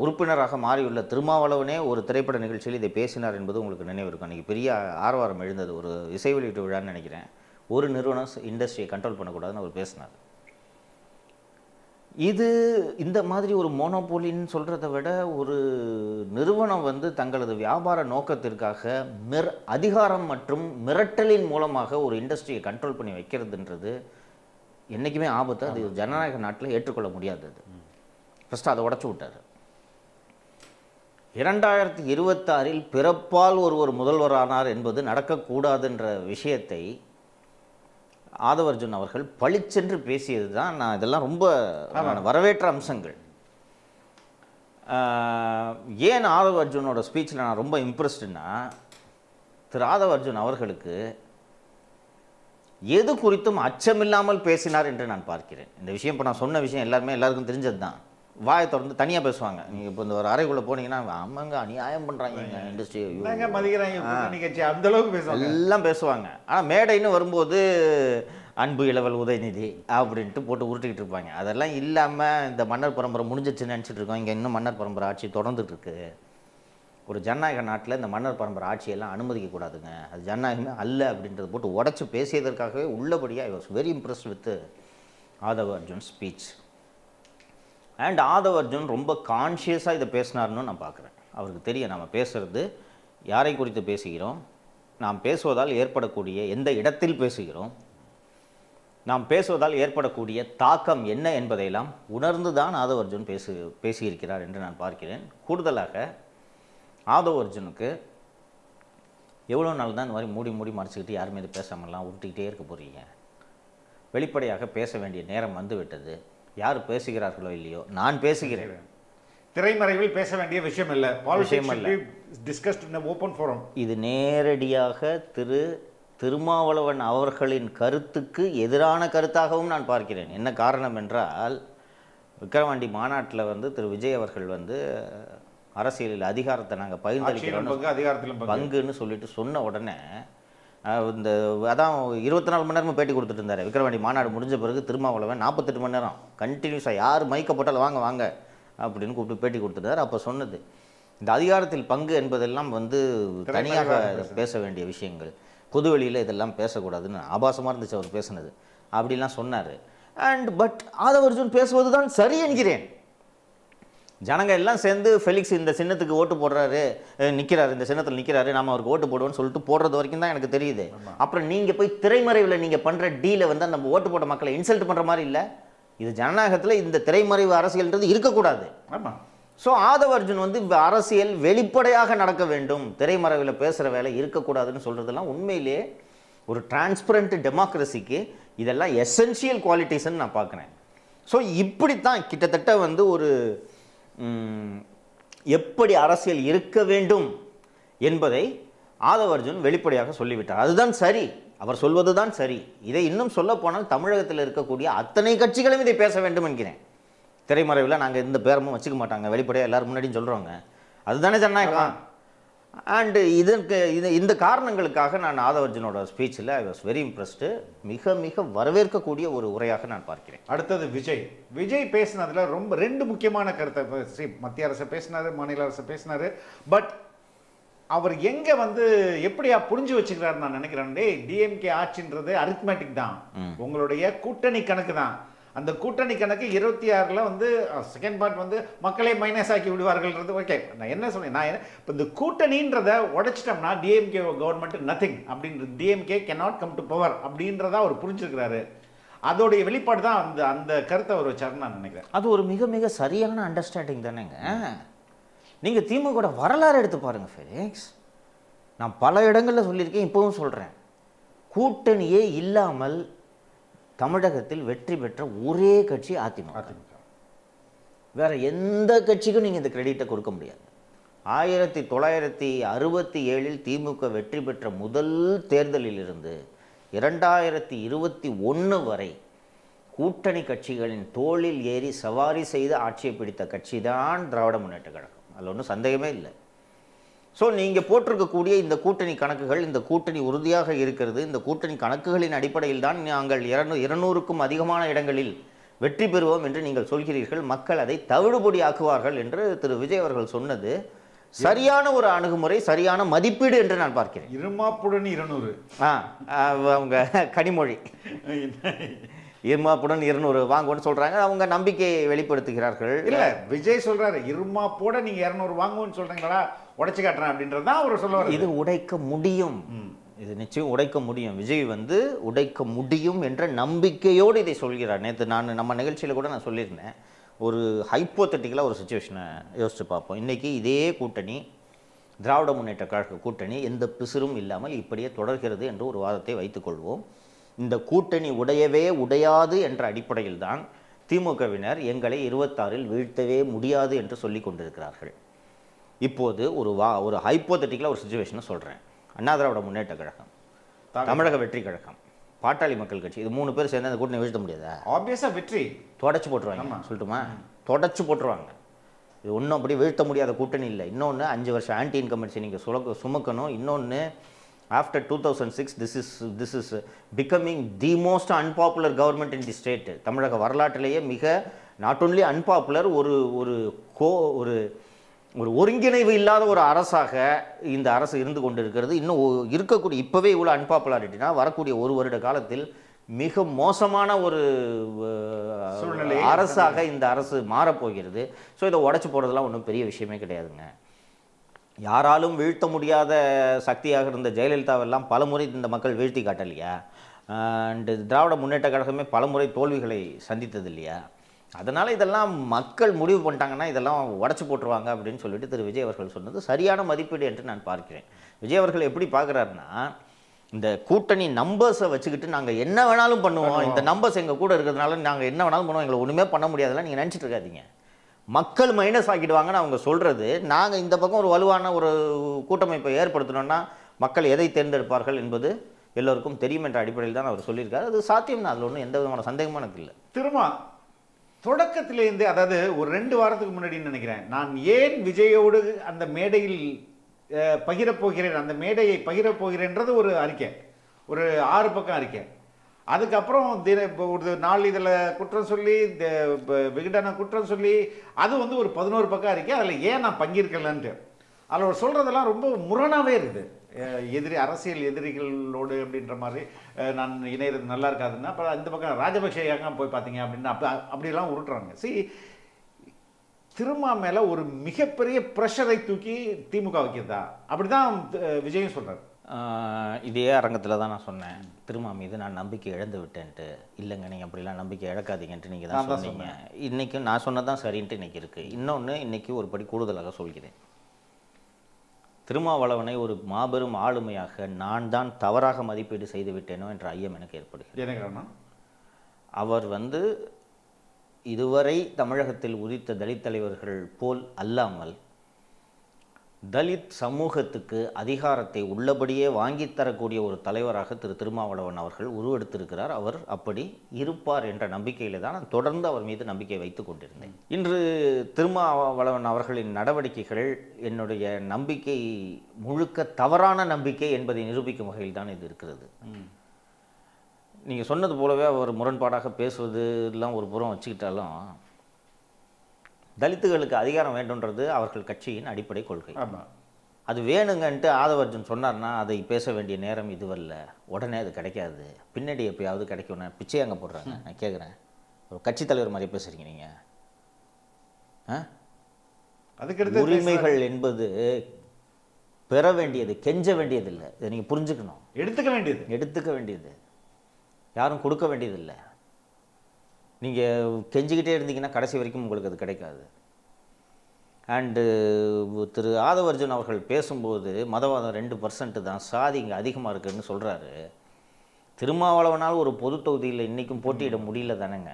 உறுப்பினராக மாறியுள்ள திருமாவளவனே ஒரு திரைப்பட நிகழ்ச்சியில் இதை பேசினார் என்பது உங்களுக்கு நினைவு இருக்கும். அன்றைக்கி பெரிய ஆரவாரம் எழுந்தது. ஒரு இசை வெளியீட்டு விழான்னு நினைக்கிறேன். ஒரு நிறுவனம் இண்டஸ்ட்ரியை கண்ட்ரோல் பண்ணக்கூடாதுன்னு அவர் பேசினார். இது இந்த மாதிரி ஒரு மோனோபோலின்னு சொல்கிறத விட ஒரு நிறுவனம் வந்து தங்களது வியாபார நோக்கத்திற்காக அதிகாரம் மற்றும் மிரட்டலின் மூலமாக ஒரு இண்டஸ்ட்ரியை கண்ட்ரோல் பண்ணி வைக்கிறதுன்றது என்றைக்குமே ஆபத்து. அது ஜனநாயக நாட்டில் ஏற்றுக்கொள்ள முடியாதது. ஃபஸ்ட்டு அதை உடச்சி விட்டார். 2026 பிறப்பால் ஒருவர் முதல்வரானார் என்பது நடக்கக்கூடாதுன்ற விஷயத்தை ஆதவர்ஜுன் அவர்கள் பளிச்சென்று பேசியது தான். நான் இதெல்லாம் ரொம்ப வரவேற்ற அம்சங்கள். ஏன் ஆதவர்ஜுனோட ஸ்பீச்சில் நான் ரொம்ப இம்ப்ரெஸ்டுன்னா, திரு ஆதவர்ஜுன் அவர்களுக்கு எது குறித்தும் அச்சமில்லாமல் பேசினார் என்று நான் பார்க்கிறேன். இந்த விஷயம் இப்போ நான் சொன்ன விஷயம் எல்லாருக்கும் தெரிஞ்சது தான். வாயை தொடர்ந்து தனியாக பேசுவாங்க. நீங்கள் இப்போ இந்த ஒரு அறைக்குள்ளே போனீங்கன்னா ஆமாங்க அநியாயம் பண்ணுறாங்க எங்கள் இண்டஸ்ட்ரி, அந்த அளவுக்கு பேசுவாங்க, எல்லாம் பேசுவாங்க. ஆனால் மேடைன்னு வரும்போது அன்பு இளவல் உதயநிதி அப்படின்ட்டு போட்டு உருட்டிக்கிட்டு இருப்பாங்க. அதெல்லாம் இல்லாமல் இந்த மன்னர் பரம்பரை முடிஞ்சிச்சுன்னு நினச்சிட்டு இருக்கோம். இங்கே இன்னும் மன்னர் பரம்பரை ஆட்சி தொடர்ந்துட்டுருக்கு. ஒரு ஜனநாயக நாட்டில் இந்த மன்னர் பரம்பரை ஆட்சியெல்லாம் அனுமதிக்கக்கூடாதுங்க, அது ஜனநாயகமே அல்ல அப்படின்றத போட்டு உடச்சி பேசியதற்காகவே உள்ளபடியாக I was very impressed with Aadhav Arjun speech. And Aadhav Arjun ரொம்ப கான்ஷியஸாக இதை பேசினார்னு நான் பார்க்குறேன். அவருக்கு தெரியும் நம்ம பேசுகிறது யாரை குறித்து பேசுகிறோம், நாம் பேசுவதால் ஏற்படக்கூடிய எந்த இடத்தில் பேசுகிறோம், நாம் பேசுவதால் ஏற்படக்கூடிய தாக்கம் என்ன என்பதையெல்லாம் உணர்ந்து தான் ஆதவர்ஜுன் பேசியிருக்கிறார் என்று நான் பார்க்கிறேன். கூடுதலாக ஆதவர்ஜுனுக்கு எவ்வளோ நாள் தான் இந்த மாதிரி மூடி மறைச்சிக்கிட்டு யாருமே இது பேசாமலாம் உருட்டிக்கிட்டே இருக்க போகிறீங்க? வெளிப்படையாக பேச வேண்டிய நேரம் வந்துவிட்டது. யார் பேசுகிறார்களோ இல்லையோ நான் பேசுகிறேன். திரைமறைவில் பேச வேண்டிய விஷயம் இல்லை, இது நேரடியாக திருமாவளவன் அவர்களின் கருத்துக்கு எதிரான கருத்தாகவும் நான் பார்க்கிறேன். என்ன காரணம் என்றால், விக்கிரவாண்டி மாநாட்டில் வந்து திரு விஜய் அவர்கள் வந்து அரசியலில் அதிகாரத்தை நாங்கள் பகிர்ந்தளிக்கிறோம், பங்குன்னு சொல்லிட்டு சொன்ன உடனே இந்த அதான் 24 மணி நேரமும் பேட்டி கொடுத்துட்டு இருந்தார். விக்கிரவாண்டி மாநாடு முடிஞ்ச பிறகு திருமாவளவன் 48 மணி நேரம் கண்டினியூஸாக யார் மைக்க போட்டாலும் வாங்க வாங்க அப்படின்னு கூப்பிட்டு பேட்டி கொடுத்துட்டார். அப்போ சொன்னது இந்த அதிகாரத்தில் பங்கு என்பதெல்லாம் வந்து தனியாக பேச வேண்டிய விஷயங்கள், பொதுவெளியில் இதெல்லாம் பேசக்கூடாதுன்னு ஆபாசமாக இருந்துச்சு அவர் பேசுனது, அப்படிலாம் சொன்னார். பட் ஆதவ அர்ஜுன் பேசுவது தான் சரி என்கிறேன். ஜனங்க எல்லாம் சேர்ந்து ஃபெலிக்ஸ் இந்த சின்னத்துக்கு ஓட்டு போடுறாரு, நிற்கிறாரு, இந்த சின்னத்தில் நிற்கிறாரு, நாம அவருக்கு ஓட்டு போடுவோம்னு சொல்லிட்டு போடுறது வரைக்கும் தான் எனக்கு தெரியுது. அப்புறம் நீங்கள் போய் திரைமறைவில் நீங்கள் பண்ணுற டீலை வந்து நம்ம ஓட்டு போட்ட மக்களை இன்சல்ட் பண்ணுற மாதிரி இல்லை. இது ஜனநாயகத்தில் இந்த திரைமறைவு அரசியல்ன்றது இருக்கக்கூடாது. ஆமாம். ஸோ ஆதவ அர்ஜுன் வந்து அரசியல் வெளிப்படையாக நடக்க வேண்டும், திரைமறைவில் பேசுகிற வேலை இருக்கக்கூடாதுன்னு சொல்கிறதெல்லாம் உண்மையிலே ஒரு டிரான்ஸ்பரண்ட் டெமோக்ரஸிக்கு இதெல்லாம் எசென்ஷியல் குவாலிட்டிஸ்ன்னு நான் பார்க்குறேன். ஸோ இப்படித்தான் கிட்டத்தட்ட வந்து ஒரு எப்படி அரசியல் இருக்க வேண்டும் என்பதை ஆதவ அர்ஜுன் வெளிப்படையாக சொல்லிவிட்டார். அதுதான் சரி, அவர் சொல்வது தான் சரி. இதை இன்னும் சொல்ல போனால் தமிழகத்தில் இருக்கக்கூடிய அத்தனை கட்சிகளும் இதை பேச வேண்டும் என்கிறேன். திரைமறைவில் நாங்கள் எந்த பேரமும் வச்சுக்க மாட்டாங்க, வெளிப்படையாக எல்லாரும் முன்னாடியும் சொல்கிறோங்க, அதுதானே ஜனநாயகம். அண்டு இந்த காரணங்களுக்காக நான் ஆதவ அர்ஜுனோட ஸ்பீச்சில் ஐ வாஸ் வெரி இம்ப்ரெஸ்டு. மிக மிக வரவேற்கக்கூடிய ஒரு உரையாக நான் பார்க்கிறேன். அடுத்தது விஜய் பேசினதுல ரொம்ப ரெண்டு முக்கியமான கருத்தை, மத்திய அரசு பேசினாரு, மாநில அரசு பேசினாரு. பட் அவர் எங்க வந்து எப்படியா புரிஞ்சு வச்சுக்கிறாரு நான் நினைக்கிறேன். டிஎம்கே ஆட்சின்றது அரித்மேட்டிக் தான், உங்களுடைய கூட்டணி கணக்கு தான். அந்த கூட்டணி கணக்கு 26ல் வந்து செகண்ட் பார்ட் வந்து மக்களை மைனஸ் ஆக்கி விடுவார்கள்ன்றது ஓகே. நான் என்ன சொன்னேன், நான் இப்போ இந்த கூட்டணின்றதை உடைச்சிட்டோம்னா டிஎம்கே கவர்மெண்ட் நத்திங் அப்படின்றது, DMK cannot come to power அப்படின்றதா அவர் புரிஞ்சுக்கிறாரு. அதோடைய வெளிப்பாடு தான் அந்த கருத்தை அவர் வச்சாருன்னு நான் நினைக்கிறேன். அது ஒரு மிக மிக சரியான அண்டர்ஸ்டாண்டிங் தானேங்க. நீங்கள் திமுக வரலாறு எடுத்து பாருங்கள் ஃபெலிக்ஸ். நான் பல இடங்களில் சொல்லியிருக்கேன், இப்போவும் சொல்கிறேன். கூட்டணியே இல்லாமல் தமிழகத்தில் வெற்றி பெற்ற ஒரே கட்சி அதிமுக. வேற எந்த கட்சிக்கும் நீங்கள் இந்த கிரெடிட்டை கொடுக்க முடியாது. 1967 திமுக வெற்றி பெற்ற முதல் தேர்தலில் இருந்து 2021 வரை கூட்டணி கட்சிகளின் தோளில் ஏறி சவாரி செய்து ஆட்சியை பிடித்த கட்சி தான் திராவிட முன்னேற்ற கழகம். அதில் ஒன்றும் சந்தேகமே இல்லை. ஸோ நீங்கள் போட்டிருக்கக்கூடிய இந்த கூட்டணி கணக்குகள், இந்த கூட்டணி உறுதியாக இருக்கிறது. இந்த கூட்டணி கணக்குகளின் அடிப்படையில் தான் நாங்கள் 200க்கும் அதிகமான இடங்களில் வெற்றி பெறுவோம் என்று நீங்கள் சொல்கிறீர்கள். மக்கள் அதை தவிடுபொடி ஆக்குவார்கள் என்று திரு விஜய் அவர்கள் சொன்னது சரியான ஒரு அணுகுமுறை, சரியான மதிப்பீடு என்று நான் பார்க்கிறேன். இருமாப்புடன் 200 அவங்க கனிமொழி இருமாப்புடன் 200 வாங்குவோன்னு சொல்றாங்க. அவங்க நம்பிக்கையை வெளிப்படுத்துகிறார்கள். இல்ல, விஜய் சொல்றாரு இருமாப்போட நீங்க 200 வாங்குவோன்னு சொல்றீங்களா, உடைச்சு காட்டுறேன் அப்படின்றது தான் அவர் சொல்லுவார். இது உடைக்க முடியும், இது நிச்சயம் உடைக்க முடியும். விஜய் வந்து உடைக்க முடியும் என்ற நம்பிக்கையோடு இதை சொல்கிறார். நேற்று நம்ம நிகழ்ச்சியில் கூட நான் சொல்லியிருந்தேன், ஒரு ஹைப்போத்தட்டிக்கலாக ஒரு சுச்சுவேஷனை யோசிச்சு பார்ப்போம். இன்றைக்கி இதே கூட்டணி, திராவிட முன்னேற்ற கழக கூட்டணி எந்த பிசுறும் இல்லாமல் இப்படியே தொடர்கிறது என்று ஒரு வாதத்தை வைத்துக்கொள்வோம். இந்த கூட்டணி உடையாது என்ற அடிப்படையில் தான் திமுகவினர் எங்களை 26ல் வீழ்த்தவே முடியாது என்று சொல்லி கொண்டிருக்கிறார்கள். இப்போது ஒரு ஹைப்போத்தட்டிக்கலாக ஒரு சுச்சுவேஷனை சொல்கிறேன். அண்ணா திராவிட முன்னேற்ற கழகம், தமிழக வெற்றி கழகம், பாட்டாளி மக்கள் கட்சி, இது 3 பேர் சேர்ந்து அந்த கூட்டணி வீழ்த்த முடியாதா? ஆப்வியஸாக வெற்றி தொடச்சு போட்டுருவாங்க. சொல்லட்டுமா, தொடச்சு போட்டுருவாங்க. இது ஒன்றும் அப்படி வீழ்த்த முடியாத கூட்டணி இல்லை. இன்னொன்று 5 வருஷம் ஆன்டி இன்கம்பன்சி நீங்கள் சுமக்கணும். இன்னொன்று after 2006 this is becoming the most unpopular government in the state. தமிழக வரலாற்றிலேயே மிக நாட் ஒன்லி அன்பாப்புலர், ஒரு ஒருங்கிணைவு இல்லாத ஒரு அரசாக இந்த அரசு இருந்து கொண்டு இருக்கிறது. இன்னும் இருக்கக்கூடிய இப்போவே இவ்வளோ அன்பாப்புலாரிட்டினா வரக்கூடிய ஒரு வருட காலத்தில் மிக மோசமான ஒரு அரசாக இந்த அரசு மாறப்போகிறது. ஸோ இதை உடச்சி போடுறதுலாம் ஒன்றும் பெரிய விஷயமே கிடையாதுங்க. யாராலும் வீழ்த்த முடியாத சக்தியாக இருந்த ஜெயலலிதாவெல்லாம் பலமுறை இந்த மக்கள் வீழ்த்தி காட்டலையா? அண்டு திராவிட முன்னேற்ற கழகமே பலமுறை தோல்விகளை சந்தித்தது இல்லையா? அதனால் இதெல்லாம் மக்கள் முடிவு பண்ணிட்டாங்கன்னா இதெல்லாம் உடச்சி போட்டுருவாங்க அப்படின்னு சொல்லிட்டு திரு விஜய் அவர்கள் சொன்னது சரியான மதிப்பீடு என்று நான் பார்க்கிறேன். விஜய் அவர்கள் எப்படி பார்க்குறாருன்னா, இந்த கூட்டணி நம்பர்ஸை வச்சுக்கிட்டு நாங்கள் என்ன வேணாலும் பண்ணுவோம், இந்த நம்பர்ஸ் எங்கள் கூட இருக்கிறதுனால நாங்கள் என்ன வேணாலும் பண்ணுவோம், எங்களை ஒன்றுமே பண்ண முடியாதுலாம் நீங்கள் நினச்சிட்டு இருக்காதீங்க. மக்கள் மைனஸ் ஆக்கிடுவாங்கன்னு அவங்க சொல்கிறது. நாங்கள் இந்த பக்கம் ஒரு வலுவான ஒரு கூட்டமைப்பை ஏற்படுத்தணும்னா மக்கள் எதை தேர்ந்தெடுப்பார்கள் என்பது எல்லோருக்கும் தெரியும் என்ற அடிப்படையில் தான் அவர் சொல்லியிருக்காரு. அது சாத்தியம் தான், அதில் ஒன்றும் எந்த விதமான சந்தேகமும் எனக்கு இல்லை. திரும்ப தொடக்கத்திலேருந்து, அதாவது ஒரு 2 வாரத்துக்கு முன்னாடின்னு நினைக்கிறேன், நான் ஏன் விஜயோடு அந்த மேடையில் பகிரப்போகிறேன், அந்த மேடையை பகிரப்போகிறேன்றது ஒரு அறிக்கை. ஒரு 6 பக்கம் அறிக்கை. அதுக்கப்புறம் இப்போ ஒரு நாளிதழ குற்றம் சொல்லி விகடன குற்றம் சொல்லி அது வந்து ஒரு 11 பக்கம் அறிக்கை. அதில் ஏன் நான் பங்கேற்கலன்ட்டு அதில் ஒரு சொல்கிறதெல்லாம் ரொம்ப முரணாகவே இருக்குது. அரசியல் எதிரிகளோடு அப்படின்ற மாதிரி நான் இணையிறது நல்லா இருக்காதுன்னா அப்புறம் இந்த பக்கம் ராஜபக்ஷ ஏங்க போய் பார்த்தீங்க அப்படின்னு அப்படிலாம் உருட்டுறாங்க. திருமா மேலே ஒரு மிகப்பெரிய ப்ரெஷரை தூக்கி திமுக வைக்கிறதா அப்படிதான் விஜயும் சொல்கிறார். இதே அரங்கத்தில் தான் நான் சொன்னேன், திருமா மீது நான் நம்பிக்கை இழந்து விட்டேன்ட்டு. இல்லைங்க, நீங்கள் அப்படிலாம் நம்பிக்கை இழக்காதீங்கன்ட்டு நீங்கள் தான் சொன்னீங்க. இன்றைக்கும் நான் சொன்னதான் சரின்ட்டு இன்றைக்கி இருக்குது. இன்னொன்று இன்றைக்கி ஒரு படி கூடுதலாக சொல்கிறேன். திருமாவளவனை ஒரு மாபெரும் ஆளுமையாக நான் தான் தவறாக மதிப்பீடு செய்து விட்டேனோ என்ற ஐயம் எனக்கு ஏற்படுகிறது. அவர் வந்து இதுவரை தமிழகத்தில் உதித்த தலித் தலைவர்கள் போல் அல்லாமல் தலித் சமூகத்துக்கு அதிகாரத்தை உள்ளபடியே வாங்கி தரக்கூடிய ஒரு தலைவராக திருமாவளவன் அவர்கள் உருவெடுத்திருக்கிறார். அவர் அப்படி இருப்பார் என்ற நம்பிக்கையில தான் நான் தொடர்ந்து அவர் மீது நம்பிக்கை வைத்துக் கொண்டிருந்தேன். இன்று திருமாவளவன் அவர்களின் நடவடிக்கைகள் என்னுடைய நம்பிக்கை முழுக்க தவறான நம்பிக்கை என்பதை நிரூபிக்கும் வகையில் தான் இது இருக்கிறது. நீங்கள் சொன்னது போலவே அவர் முரண்பாடாக பேசுவது எல்லாம் ஒரு புறம் வச்சுக்கிட்டாலும் தலித்துகளுக்கு அதிகாரம் வேண்டும்ன்றது அவர்கள் கட்சியின் அடிப்படை கொள்கை. அது வேணுங்கன்ட்டு ஆதவர்ஜன் சொன்னார்னா அதை பேச வேண்டிய நேரம் இதுவல்ல. உடனே அது கிடைக்காது, பின்னாடி எப்பயாவது கிடைக்கும்னா பிச்சை அங்கே போடுறாங்க. நான் கேட்குறேன், ஒரு கட்சி தலைவர் மாதிரி பேசுகிறீங்க நீங்கள். அதுக்கு உரிமைகள் என்பது பெற வேண்டியது, கெஞ்ச வேண்டியது இல்லை. இதை நீங்கள் புரிஞ்சுக்கணும். எடுத்துக்க வேண்டியது யாரும் கொடுக்க வேண்டியதில்லை. நீங்கள் கெஞ்சிக்கிட்டே இருந்தீங்கன்னா கடைசி வரைக்கும் உங்களுக்கு அது கிடைக்காது. அண்டு திரு ஆதவர்ஜன் அவர்கள் பேசும்போது மதவாதம் 2% தான், சாதி இங்கே அதிகமாக இருக்குதுன்னு சொல்கிறாரு. திருமாவளவனால் ஒரு பொது தொகுதியில் இன்றைக்கும் போட்டியிட முடியல தானேங்க.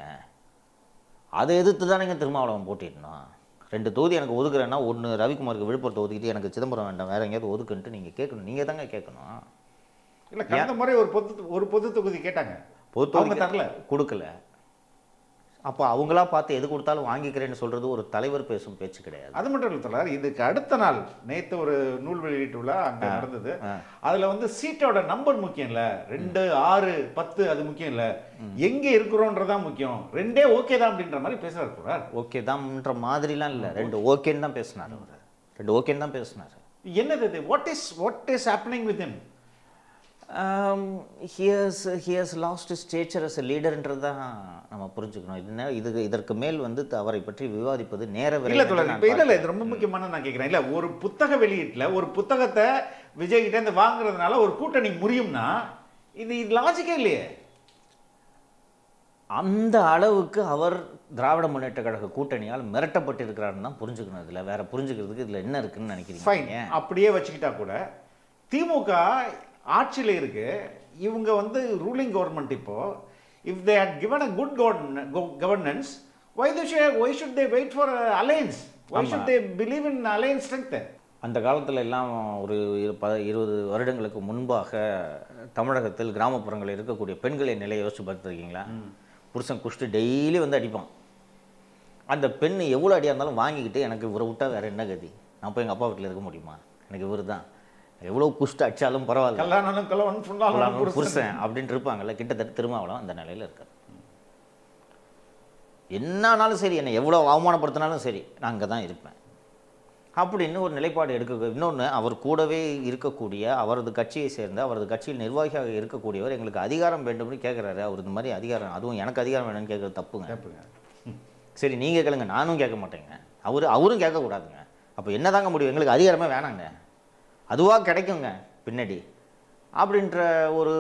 அதை எதிர்த்து தானேங்க திருமாவளவன் போட்டிடணும். 2 தொகுதி எனக்கு ஒதுக்குறேன்னா ஒன்று ரவிக்குமாருக்கு விழுப்புரத்தை ஒதுக்கிட்டு எனக்கு சிதம்பரம் வேண்டாம் வேறு எங்கேயாவது ஒதுக்குன்ட்டு நீங்கள் கேட்கணும். நீங்கள் தாங்க கேட்கணும். இல்லை, கடந்த முறை ஒரு பொது தொகுதி கேட்டாங்க, பொது தொகுதி தரல, கொடுக்கல. அப்போ அவங்களா பார்த்து எது கொடுத்தாலும் வாங்கிக்கிறேன்னு சொல்கிறது ஒரு தலைவர் பேசும் பேச்சு கிடையாது. அது மட்டும் இல்லை தலைவர், இதுக்கு அடுத்த நாள் நேற்று ஒரு நூல் வெளியீட்டு விழா அங்கே நடந்தது. அதில் வந்து சீட்டோட நம்பர் முக்கியம் இல்லை, 2, 6, 10 அது முக்கியம் இல்லை, எங்கே இருக்கிறோன்றதான் முக்கியம். 2 ஓகே தான் அப்படின்ற மாதிரி பேசுறாரு. ஓகே தான்ன்ற மாதிரிலாம் இல்லை, 2 ஓகேன்னு தான் பேசினார். அவர் 2 ஓகேன்னு தான் பேசினார். என்னது இது? What is happening with him? he has lost his stature as a leaderன்றது தான் நம்ம புரிஞ்சுக்கணும். இதற்கு மேல் வந்து அவரை பற்றி விவாதிப்பது இல்லை. இது ரொம்ப முக்கியமான நான் கேட்குறேன். இல்லை, ஒரு புத்தக வெளியீட்டில் ஒரு புத்தகத்தை விஜய் கிட்ட இருந்து வாங்குறதுனால ஒரு கூட்டணி முறியும்னா இது லாஜிக்கே இல்லையே. அந்த அளவுக்கு அவர் திராவிட முன்னேற்ற கழக கூட்டணியால் மிரட்டப்பட்டிருக்கிறாருன்னு தான் புரிஞ்சுக்கணும். இதில் வேற புரிஞ்சுக்கிறதுக்கு இதில் என்ன இருக்குன்னு நினைக்கிறீங்க? அப்படியே வச்சுக்கிட்டா கூட திமுக ஆட்சியில் இருக்கு, இவங்க வந்து ரூலிங் கவர்மெண்ட். இப்போ if they had given a good governance, why should they wait for alliance? Why should they believe in alliance strength? அந்த காலத்தில் எல்லாம் ஒரு 20 வருடங்களுக்கு முன்பாக தமிழகத்தில் கிராமப்புறங்களில் இருக்கக்கூடிய பெண்களின் நிலையை யோசிச்சு பார்த்துருக்கீங்களா? புருஷன் குஷ்டு டெய்லி வந்து அடிப்பான். அந்த பெண் எவ்வளோ அடியாக இருந்தாலும் வாங்கிக்கிட்டு எனக்கு இவரை விட்டால் வேறு என்ன கதி, நான் போய் எங்கள் அப்பா வீட்டில் இருக்க முடியுமா, எனக்கு இவர் தான், எவ்வளோ குஷ்டு அடித்தாலும் பரவாயில்ல புருஷன் அப்படின்ட்டு இருப்பாங்கல்ல. கிட்டத்தட்ட திருமாவளவன் அந்த நிலையில் இருக்கார். என்னானாலும் சரி, என்னை எவ்வளோ அவமானப்படுத்தினாலும் சரி, நான் அங்கே தான் இருப்பேன் அப்படின்னு ஒரு நிலைப்பாடு எடுக்க. இன்னொன்று, அவர் கூடவே இருக்கக்கூடிய அவரது கட்சியை சேர்ந்த அவரது கட்சியில் நிர்வாகியாக இருக்கக்கூடியவர் எங்களுக்கு அதிகாரம் வேண்டும்னு கேட்குறாரு. அவர் இந்த மாதிரி அதிகாரம், அதுவும் எனக்கு அதிகாரம் வேணும்னு கேட்குறது தப்புங்க. சரி, நீங்கள் கேளுங்க, நானும் கேட்க மாட்டேங்க, அவரும் கேட்கக்கூடாதுங்க. அப்போ என்ன தாங்க முடியும்? எங்களுக்கு அதிகாரமே வேணாங்க, அதுவாக கிடைக்குங்க பின்னாடி அப்படின்ற ஒரு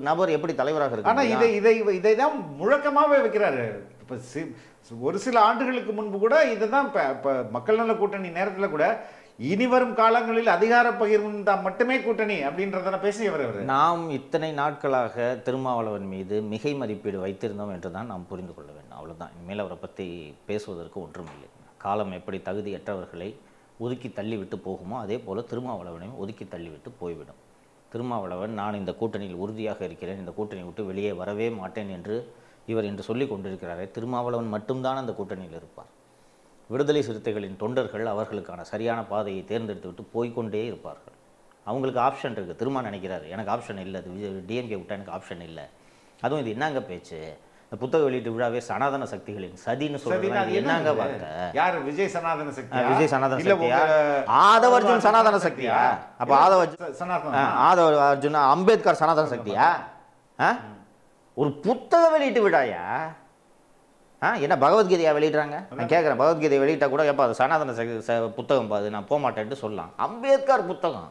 நபர் எப்படி தலைவராக இருக்கு? ஆனால் இதை தான் முழக்கமாகவே வைக்கிறாரு. இப்போ ஒரு சில ஆண்டுகளுக்கு முன்பு கூட இதை தான் இப்போ மக்கள் நல கூட்டணி நேரத்தில் கூட இனி வரும் காலங்களில் அதிகார பகிர்வு மட்டுமே கூட்டணி அப்படின்றத பேசியவர். நாம் இத்தனை நாட்களாக திருமாவளவன் மீது மிகை மதிப்பீடு வைத்திருந்தோம் என்று தான் நாம் புரிந்து கொள்ள வேண்டும். அவ்வளோதான். இனிமேல் அவரை பற்றி பேசுவதற்கு ஒன்றுமில்லை. காலம் எப்படி தகுதியற்றவர்களை ஒதுக்கி தள்ளிவிட்டு போகுமோ அதே போல் திருமாவளவனையும் ஒதுக்கி தள்ளிவிட்டு போய்விடும். திருமாவளவன் நான் இந்த கூட்டணியில் உறுதியாக இருக்கிறேன், இந்த கூட்டணியை விட்டு வெளியே வரவே மாட்டேன் என்று இவர் என்று சொல்லி கொண்டிருக்கிறாரே, திருமாவளவன் மட்டும்தான் அந்த கூட்டணியில் இருப்பார். விடுதலை சிறுத்தைகளின் தொண்டர்கள் அவர்களுக்கான சரியான பாதையை தேர்ந்தெடுத்து விட்டு போய்கொண்டே இருப்பார்கள். அவங்களுக்கு ஆப்ஷன் இருக்குது. திரும்ப நினைக்கிறாரு எனக்கு ஆப்ஷன் இல்லை, அது டிஎம்கே விட்டா எனக்கு ஆப்ஷன் இல்லை. அதுவும் இது என்னங்க பேச்சு? இந்த புத்தக வெளியீட்டு விழாவே சனாதன சக்திகளின் சதின்னு சொல்றது என்னங்க வார்த்தை? யார் விஜய் சனாதன சக்தி? விஜய் சனாதன சக்தியா? ஆதவ அர்ஜுன் சனாதன சக்தியா? அப்ப ஆதவ அர்ஜுன் அம்பேத்கர் சனாதன சக்தியா? ஒரு புத்தக வெளியீட்டு விழாயா? என்ன பகவத்கீதையா வெளியிடுறாங்க? நான் கேட்குறேன், பகவத்கீதையை வெளியிட்டா கூட எப்போ அது சனாதன புத்தகம் பாது நான் போக மாட்டேன்ட்டு சொல்லலாம். அம்பேத்கர் புத்தகம்.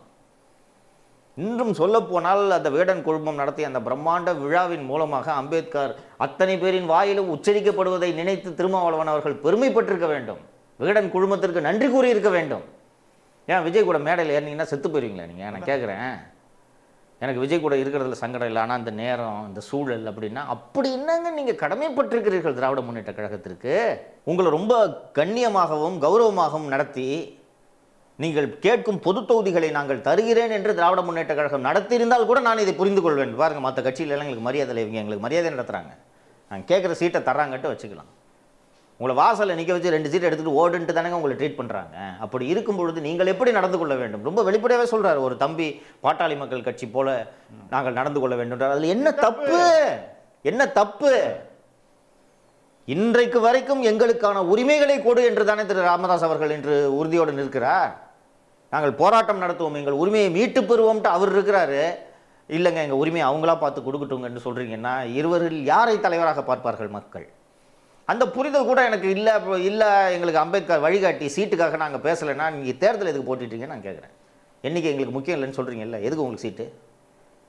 இன்றும் சொல்லப்போனால் அந்த வேடன் குழுமம் நடத்திய அந்த பிரம்மாண்ட விழாவின் மூலமாக அம்பேத்கர் அத்தனை பேரின் வாயிலும் உச்சரிக்கப்படுவதை நினைத்து திருமாவளவன் அவர்கள் பெருமைப்பட்டிருக்க வேண்டும். வேடன் குழுமத்திற்கு நன்றி கூறியிருக்க வேண்டும். ஏன் விஜய் கூட மேடையில் ஏறினீங்கன்னா செத்து போயிருவீங்களா நீங்கள்? நான் கேட்குறேன். எனக்கு விஜய் கூட இருக்கிறதுல சங்கடம் இல்லை, ஆனால் அந்த நேரம் இந்த சூழல் அப்படின்னா அப்படி என்னங்க நீங்கள் கடமைப்பட்டிருக்கிறீர்கள் திராவிட முன்னேற்ற கழகத்திற்கு. உங்களை ரொம்ப கண்ணியமாகவும் கௌரவமாகவும் நடத்தி நீங்கள் கேட்கும் பொது தொகுதிகளை நாங்கள் தருகிறேன் என்று திராவிட முன்னேற்ற கழகம் நடத்தியிருந்தால் கூட நான் இதை புரிந்து கொள்வேன். பாருங்கள், மற்ற கட்சியிலலாம் எங்களுக்கு மரியாதை இல்லை, இவங்க எங்களுக்கு மரியாதை நடத்துகிறாங்க, நாங்கள் கேட்குற சீட்டை தர்றாங்கட்டு வச்சுக்கலாம். உங்களை வாசலில் நிற்க வச்சு 2 சீட்டை எடுத்துகிட்டு ஓடுன்ட்டு தானே உங்களை ட்ரீட் பண்ணுறாங்க. அப்படி இருக்கும் பொழுது நீங்கள் எப்படி நடந்து கொள்ள வேண்டும்? ரொம்ப வெளிப்படையாகவே சொல்கிறார் ஒரு தம்பி, பாட்டாளி மக்கள் கட்சி போல நாங்கள் நடந்து கொள்ள வேண்டும்ன்றார். அதில் என்ன தப்பு? என்ன தப்பு? இன்றைக்கு வரைக்கும் எங்களுக்கான உரிமைகளை கொடு என்று தானே திரு ராமதாஸ் அவர்கள் இன்று உறுதியோடு நிற்கிறார். நாங்கள் போராட்டம் நடத்துவோம், எங்கள் உரிமையை மீட்டு பெறுவோம்ட்டு அவர் இருக்கிறாரு. இல்லைங்க எங்கள் உரிமையை அவங்களா பார்த்து கொடுக்கட்டுங்கன்னு சொல்கிறீங்கன்னா இருவரில் யாரை தலைவராக பார்ப்பார்கள் மக்கள்? அந்த புரிதல் கூட எனக்கு இல்லை. எங்களுக்கு அம்பேத்கர் வழிகாட்டி சீட்டுக்காக நாங்கள் பேசலைன்னா நீங்கள் தேர்தல் எதுக்கு போட்டுட்டீங்கன்னு நான் கேட்குறேன். என்றைக்கு எங்களுக்கு முக்கியம் இல்லைன்னு சொல்கிறீங்கல்ல, எதுக்கு உங்களுக்கு சீட்டு?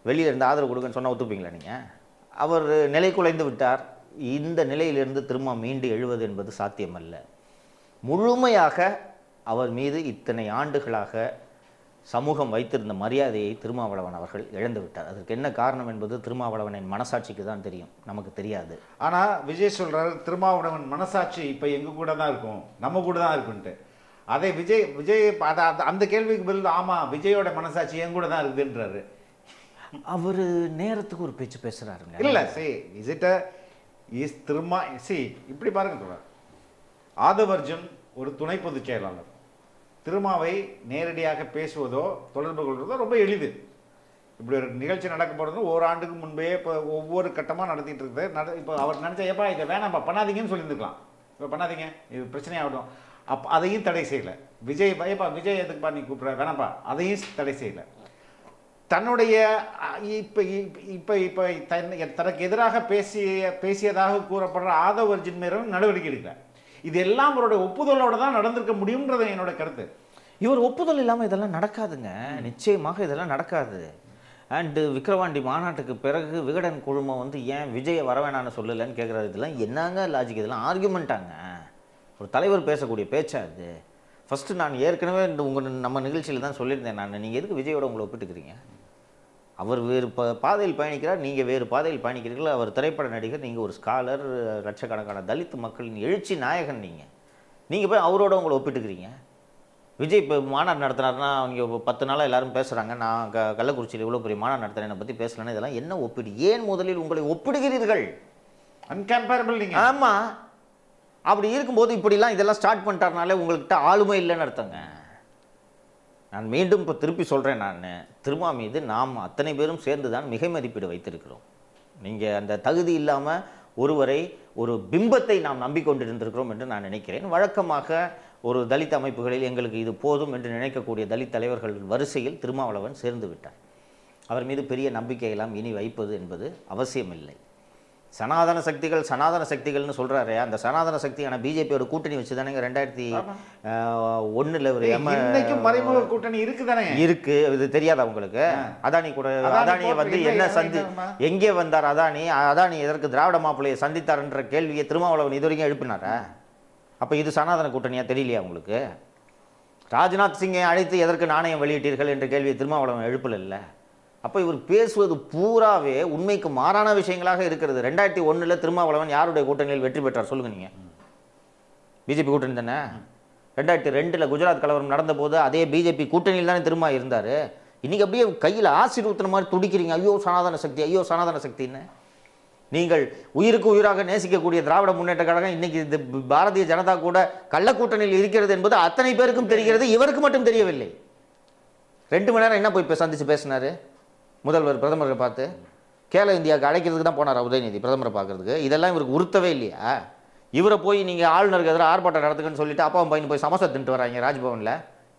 வெளியில் இருந்து ஆதரவு கொடுங்கன்னு சொன்னால் ஒத்துப்பீங்களா நீங்கள்? அவர் நிலை குலைந்து விட்டார். இந்த நிலையிலிருந்து திரும்ப மீண்டு எழுவது என்பது சாத்தியமல்ல. முழுமையாக அவர் மீது இத்தனை ஆண்டுகளாக சமூகம் வைத்திருந்த மரியாதையை திருமாவளவன் அவர்கள் இழந்து விட்டார். அதற்கு என்ன காரணம் என்பது திருமாவளவனின் மனசாட்சிக்கு தான் தெரியும், நமக்கு தெரியாது. ஆனால் விஜய் சொல்கிறார் திருமாவளவன் மனசாட்சி இப்போ எங்கள் கூட தான் இருக்கும், நம்ம கூட தான் இருக்குன்ட்டு. அதை விஜய் அந்த கேள்விக்கு பதில் ஆமாம் விஜயோட மனசாட்சி என் கூட தான் இருக்குதுன்றாரு. அவர் நேரத்துக்கு ஒரு பேச்சு பேசுகிறாருங்க. இல்லை இப்படி பாருங்க, ஆதவ அர்ஜுன் ஒரு துணை பொதுச் செயலாளர். திருமாவை நேரடியாக பேசுவதோ தொடர்பு கொள்வதோ ரொம்ப எளிது. இப்படி ஒரு நிகழ்ச்சி நடக்க போகிறது ஓராண்டுக்கு முன்பே இப்போ ஒவ்வொரு கட்டமாக நடத்திட்டு இருக்குது. இப்போ அவர் நினச்சா ஏப்பா இதை வேணாம்ப்பா பண்ணாதீங்கன்னு சொல்லியிருந்துக்கலாம். இப்போ பண்ணாதீங்க இது பிரச்சனையாகட்டும், அதையும் தடை செய்யலை. விஜய் விஜய் எதுக்குப்பா நீ கூப்பிட்ற வேணாம்ப்பா, அதையும் தடை செய்யலை. தன்னுடைய இப்போ தனக்கு எதிராக பேசியதாக கூறப்படுற ஆதவ அர்ஜுன் மேலும் நடவடிக்கை எடுக்கல. இது எல்லாம் அவருடைய ஒப்புதலோடு தான் நடந்திருக்க முடியும்ன்றது என்னோட கருத்து. இவர் ஒப்புதல் இல்லாமல் இதெல்லாம் நடக்காதுங்க, நிச்சயமாக இதெல்லாம் நடக்காது. அண்டு விக்கிரவாண்டி மாநாட்டுக்கு பிறகு விகடன் குழுமம் வந்து ஏன் விஜயை வரவேணான்னு சொல்லலைன்னு கேட்குறது, இதெல்லாம் என்னங்க லாஜிக்? இதெல்லாம் ஆர்கியூமெண்ட்டாங்க. ஒரு தலைவர் பேசக்கூடிய பேச்சா அது? ஃபஸ்ட்டு நான் ஏற்கனவே நம்ம நிகழ்ச்சியில் தான் சொல்லியிருந்தேன் நான், நீங்கள் எதுக்கு விஜயோட உங்களை ஒப்பிட்டுக்கிறீங்க? அவர் வேறு பாதையில் பயணிக்கிறார், நீங்கள் வேறு பாதையில் பயணிக்கிறீர்கள். அவர் திரைப்பட நடிகர், நீங்கள் ஒரு ஸ்காலர், லட்சக்கணக்கான தலித் மக்களின் எழுச்சி நாயகன். நீங்கள் போய் அவரோட உங்களை ஒப்பிட்டுக்கிறீங்க. விஜய் இப்போ மாநாடு நடத்தினார்னா அவங்க 10 நாளாக எல்லாரும் பேசுகிறாங்க, நான் கள்ளக்குறிச்சியில் இவ்வளோ பெரிய மாநாடு நடத்துகிறேன், என்னை பற்றி பேசலன்னா இதெல்லாம் என்ன ஒப்பிடு? ஏன் முதலில் உங்களை ஒப்பிடுகிறீர்கள்? அன்கம்பேரபிள் நீங்கள். ஆமாம், அப்படி இருக்கும்போது இப்படிலாம் இதெல்லாம் ஸ்டார்ட் பண்ணிட்டாருனாலே உங்கள்கிட்ட ஆளுமை இல்லைன்னு அர்த்தங்க. நான் மீண்டும் இப்போ திருப்பி சொல்கிறேன், நான் திருமா மீது நாம் அத்தனை பேரும் சேர்ந்து தான் மிகை மதிப்பீடு வைத்திருக்கிறோம். நீங்கள் அந்த தகுதி இல்லாமல் ஒருவரை ஒரு பிம்பத்தை நாம் நம்பிக்கொண்டிருந்திருக்கிறோம் என்று நான் நினைக்கிறேன். வழக்கமாக ஒரு தலித் அமைப்புகளில் எங்களுக்கு இது போதும் என்று நினைக்கக்கூடிய தலித் தலைவர்கள் வரிசையில் திருமாவளவன் சேர்ந்து விட்டார். அவர் மீது பெரிய நம்பிக்கையெல்லாம் இனி வைப்பது என்பது அவசியமில்லை. சனாதன சக்திகள்னு சொல்கிறாரு. அந்த சனாதன சக்தியான பிஜேபியோட கூட்டணி வச்சு தானேங்க 2001 ஒரு மறைமுக கூட்டணி இருக்குதானே இருக்கு. இது தெரியாதா உங்களுக்கு? அதானி கூட, அதானியை வந்து என்ன எங்கே வந்தார் அதானி எதற்கு திராவிட மாப்பிள்ளையை சந்தித்தார்ன்ற கேள்வியை திருமாவளவன் இது வரைக்கும் எழுப்பினாரா? அப்போ இது சனாதன கூட்டணியா தெரியலையா உங்களுக்கு? ராஜ்நாத் சிங்கை அழைத்து எதற்கு நாணயம் வெளியிட்டீர்கள் என்ற கேள்வியை திருமாவளவன் எழுப்பல. அப்போ இவர் பேசுவது பூராவே உண்மைக்கு மாறான விஷயங்களாக இருக்கிறது. 2001 திருமாவளவன் யாருடைய கூட்டணியில் வெற்றி பெற்றார் சொல்லுங்க நீங்கள்? பிஜேபி கூட்டணி தானே. 2002 குஜராத் கலவரம் நடந்த போது அதே பிஜேபி கூட்டணியில் தானே திரும்ப இருந்தார். இன்றைக்கி அப்படியே கையில் ஆசிர் ஊத்துன மாதிரி துடிக்கிறீங்க, ஐயோ சனாதன சக்தின்னு. நீங்கள் உயிருக்கு உயிராக நேசிக்கக்கூடிய திராவிட முன்னேற்ற கழகம் இன்னைக்கு இந்த பாரதிய ஜனதா கூட கள்ள கூட்டணியில் இருக்கிறது என்பது அத்தனை பேருக்கும் தெரிகிறது, இவருக்கு மட்டும் தெரியவில்லை. 2 மணி நேரம் என்ன போய் சந்திச்சு பேசினாரு முதல்வர் பிரதமரை பார்த்து? கேலோ இந்தியாவுக்கு அழைக்கிறதுக்கு தான் போனாரா உதயநிதி பிரதமரை பார்க்கறதுக்கு? இதெல்லாம் இவருக்கு உறுத்தவே இல்லையா? இவரை போய் நீங்கள் ஆளுநருக்கு எதிராக ஆர்ப்பாட்டம் நடத்துக்குன்னு சொல்லிட்டு அப்பாவும் பையன் போய் சமோசா தின்ட்டு வராங்க ராஜ்பவனில்.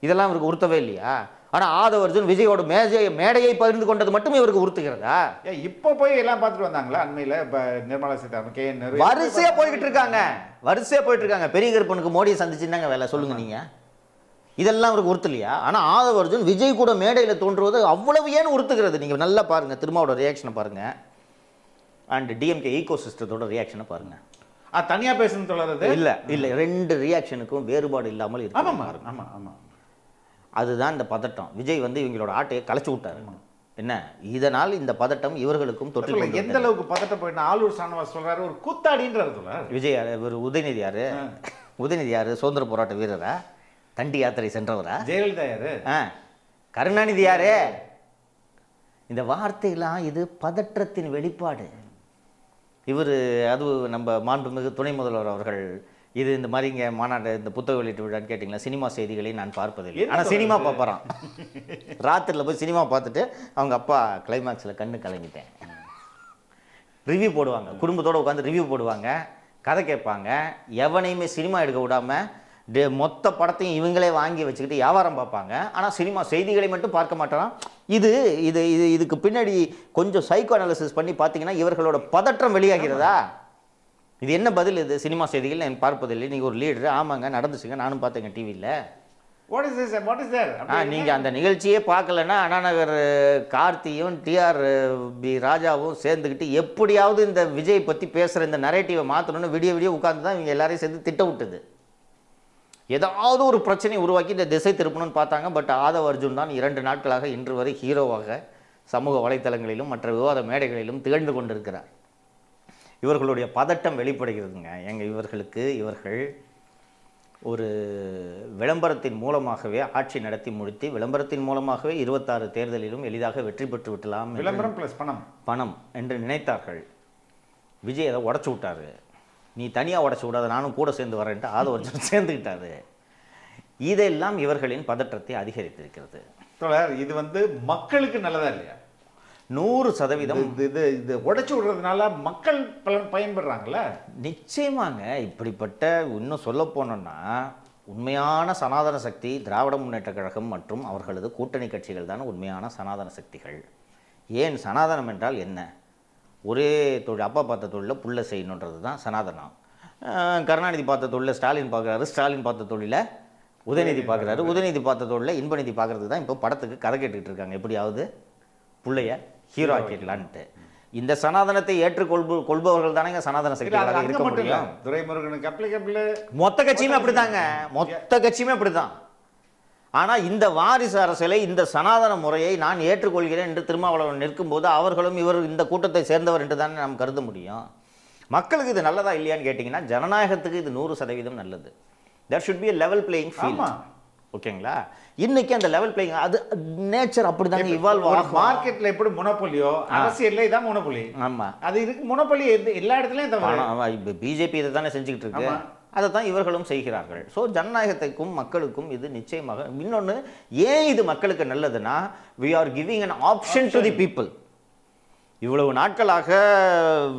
இதெல்லாம் இவருக்கு உறுத்தவே இல்லையா? ஆனால் ஆதவ அர்ஜுன் விஜயோட மேடையை பகிர்ந்து கொண்டது மட்டும் இவருக்கு உறுத்துகிறதா? இப்போ போய் எல்லாம் பார்த்துட்டு வந்தாங்களா? அண்மையில் இப்போ நிர்மலா சீதாராமன் KN வரிசையாக போய்கிட்டு இருக்காங்க. பெரிய கருப்பனுக்கு மோடியை சந்திச்சுன்னாங்க வேலை சொல்லுங்க நீங்கள். இதெல்லாம் அவருக்கு உறுத்தலையா? ஆனால் ஆதவ அர்ஜுன் விஜய் கூட மேடையில் தோன்றுவது அவ்வளவு ஏன் உறுத்துகிறது? நீங்கள் நல்லா பாருங்கள், திருமாவோட ரியாக்ஷனை பாருங்கள், அண்ட் டிஎம்கே ஈகோ சிஸ்டத்தோட ரியாக்ஷனை பாருங்கள். தனியாக பேசணும் தொடர்றது இல்லை 2 ரியாக்ஷனுக்கும் வேறுபாடு இல்லாமல் இருக்கு. ஆமாம். அதுதான் இந்த பதட்டம். விஜய் வந்து இவங்களோட ஆட்டையை கலைச்சு விட்டாரு. என்ன இதனால் இந்த பதட்டம் இவர்களுக்கும் தொற்று. எந்த அளவுக்கு பதட்டம் போயிட்டு ஆளூர் சாணவாஸ் சொல்றாரு ஒரு கூத்தாடின்றது. விஜய் ஒரு உதயநிதி யாரு? சுதந்திர போராட்ட வீரரா? தண்டி யாத்திரை சென்றவரா? ஜெயலலிதா யாரு? கருணாநிதி யாரு? இந்த வார்த்தையெல்லாம் இது பதற்றத்தின் வெளிப்பாடு. இவர் அது நம்ம மாண்புமிகு துணை முதல்வர் அவர்கள் இது இந்த மாதிரி இங்கே மாநாடு இந்த புத்தக வெளியீட்டு விழான்னு கேட்டிங்களா? சினிமா செய்திகளை நான் பார்ப்பதில்லை, ஆனால் சினிமா பார்ப்பறான். ராத்திரியில் போய் சினிமா பார்த்துட்டு அவங்க அப்பா கிளைமேக்ஸில் கண்ணு கலங்கிட்டேன். ரிவ்யூ போடுவாங்க, குடும்பத்தோடு உட்காந்து ரிவ்யூ போடுவாங்க, கதை கேட்பாங்க. எவனையுமே சினிமா எடுக்க விடாமல் மொத்த படத்தையும் இவங்களே வாங்கி வச்சுக்கிட்டு வியாபாரம் பார்ப்பாங்க. ஆனால் சினிமா செய்திகளை மட்டும் பார்க்க மாட்டோம். இதுக்கு பின்னாடி கொஞ்சம் சைக்கோ அனாலிசிஸ் பண்ணி பார்த்தீங்கன்னா இவர்களோட பதற்றம் வெளியாகிறதா? இது என்ன பதில்? இது சினிமா செய்திகள் நான் பார்ப்பதில்லை, நீங்கள் ஒரு லீடரு. ஆமாங்க நடந்துச்சுங்க, நானும் பார்த்தேங்க டிவியில். நீங்கள் அந்த நிகழ்ச்சியே பார்க்கலன்னா அண்ணாநகர் கார்த்தியும் TRB ராஜாவும் சேர்ந்துக்கிட்டு எப்படியாவது இந்த விஜய் பற்றி பேசுகிற இந்த நரேட்டிவை மாற்றணும்னு விடிய உட்காந்து தான் இவங்க எல்லாரையும் சேர்ந்து திட்ட விட்டுது. ஏதாவது ஒரு பிரச்சனையை உருவாக்கி இந்த திசை திருப்பணும்னு பார்த்தாங்க. பட் ஆதவ அர்ஜுன் தான் 2 நாட்களாக இன்று வரை ஹீரோவாக சமூக வலைத்தளங்களிலும் மற்ற விவாத மேடைகளிலும் திகழ்ந்து கொண்டிருக்கிறார். இவர்களுடைய பதட்டம் வெளிப்படுகிறதுங்க. இவர்கள் ஒரு விளம்பரத்தின் மூலமாகவே ஆட்சி நடத்தி முடித்து விளம்பரத்தின் மூலமாகவே 26 தேர்தலிலும் எளிதாக வெற்றி பெற்று விட்டலாம். விளம்பரம் ப்ளஸ் பணம் என்று நினைத்தார்கள். விஜய் அதை உடச்சி விட்டாரு. நீ தனியாக உடச்சி விடாத, நானும் கூட சேர்ந்து வரேன்ட்டு ஆதவ அர்ஜுன் சேர்ந்துக்கிட்டாரு. இதெல்லாம் இவர்களின் பதற்றத்தை அதிகரித்திருக்கிறது. இது வந்து மக்களுக்கு நல்லதா இல்லையா? 100% இது உடைச்சு விடுறதுனால மக்கள் பயன்படுறாங்களே. நிச்சயமாங்க. இப்படிப்பட்ட இன்னும் சொல்ல போனோம்னா உண்மையான சனாதன சக்தி திராவிட முன்னேற்ற கழகம் மற்றும் அவர்களது கூட்டணி கட்சிகள் தான் உண்மையான சனாதன சக்திகள். ஏன் சனாதனம் என்றால் என்ன? ஒரே தொழில், அப்பா பார்த்த தொழிலில் புள்ள செய்யணுன்றது தான் சனாதனம். கருணாநிதி பார்த்த தொழிலில் ஸ்டாலின் பார்க்குறாரு, ஸ்டாலின் பார்த்த தொழிலை உதயநிதி பார்க்குறாரு, உதயநிதி பார்த்த தொழிலில் இன்பநிதி பார்க்குறது தான் இப்போ படத்துக்கு கதை கேட்டுக்கிட்டு இருக்காங்க. எப்படியாவது பிள்ளைய ஹீரோ ஆக்கிடலான்ட்டு. இந்த சனாதனத்தை ஏற்றுக்கொள்பவர்கள் தானே சனாதன சக்திகளாக இருக்க முடியும். துரைமுருகனுக்கு மொத்த கட்சியுமே அப்படித்தாங்க, மொத்த கட்சியுமே அப்படித்தான். ஆனால் இந்த வாரிசு அரசியலை, இந்த சனாதன முறையை நான் ஏற்றுக்கொள்கிறேன் என்று திருமாவளவன் நிற்கும்போது அவர்களும் இவர் இந்த கூட்டத்தை சேர்ந்தவர் என்று தானே நாம் கருத முடியும். மக்களுக்கு இது நல்லதா இல்லையான்னு கேட்டிங்கன்னா ஜனநாயகத்துக்கு இது 100% நல்லது. There should be a level playing field. ஓகேங்களா? இன்னைக்கு அந்த லெவல் பிளேயிங் அது நேச்சர் அப்படிதாங்க இவால்வ் ஆகும். மார்க்கெட்ல எப்படி மொனோபொலியோ அரசியல்ல இதான் மொனோபொலி. ஆமா, அது இருக்கு. மொனோபொலி எல்லா இடத்துலயும் தவிர இப்போ பிஜேபி இதை தானே செஞ்சுக்கிட்டு இருக்கு, அதை தான் இவர்களும் செய்கிறார்கள். ஸோ ஜனநாயகத்துக்கும் மக்களுக்கும் இது நிச்சயமாக. இன்னொன்று, ஏன் இது மக்களுக்கு நல்லதுன்னா we are giving an option to the people. இவ்வளவு நாட்களாக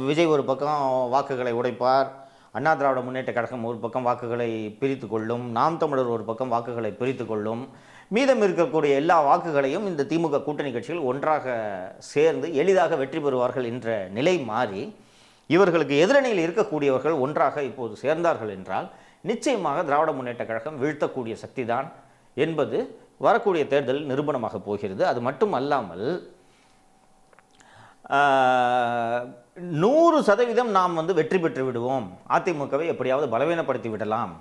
விஜய் ஒரு பக்கம் வாக்குகளை உடைப்பார், அண்ணா திராவிட முன்னேற்ற கழகம் ஒரு பக்கம் வாக்குகளை பிரித்து கொள்ளும், நாம் தமிழர் ஒரு பக்கம் வாக்குகளை பிரித்து கொள்ளும், மீதம் இருக்கக்கூடிய எல்லா வாக்குகளையும் இந்த திமுக கூட்டணி கட்சிகள் ஒன்றாக சேர்ந்து எளிதாக வெற்றி பெறுவார்கள் என்ற நிலை மாறி இவர்களுக்கு எதிரணியில் இருக்கக்கூடியவர்கள் ஒன்றாக இப்போது சேர்ந்தார்கள் என்றால் நிச்சயமாக திராவிட முன்னேற்ற கழகம் வீழ்த்தக்கூடிய சக்தி தான் என்பது வரக்கூடிய தேர்தலில் நிரூபணமாக போகிறது. அது மட்டும் அல்லாமல் 100% நாம் வெற்றி பெற்று விடுவோம், அதிமுகவை எப்படியாவது பலவீனப்படுத்தி விடலாம்,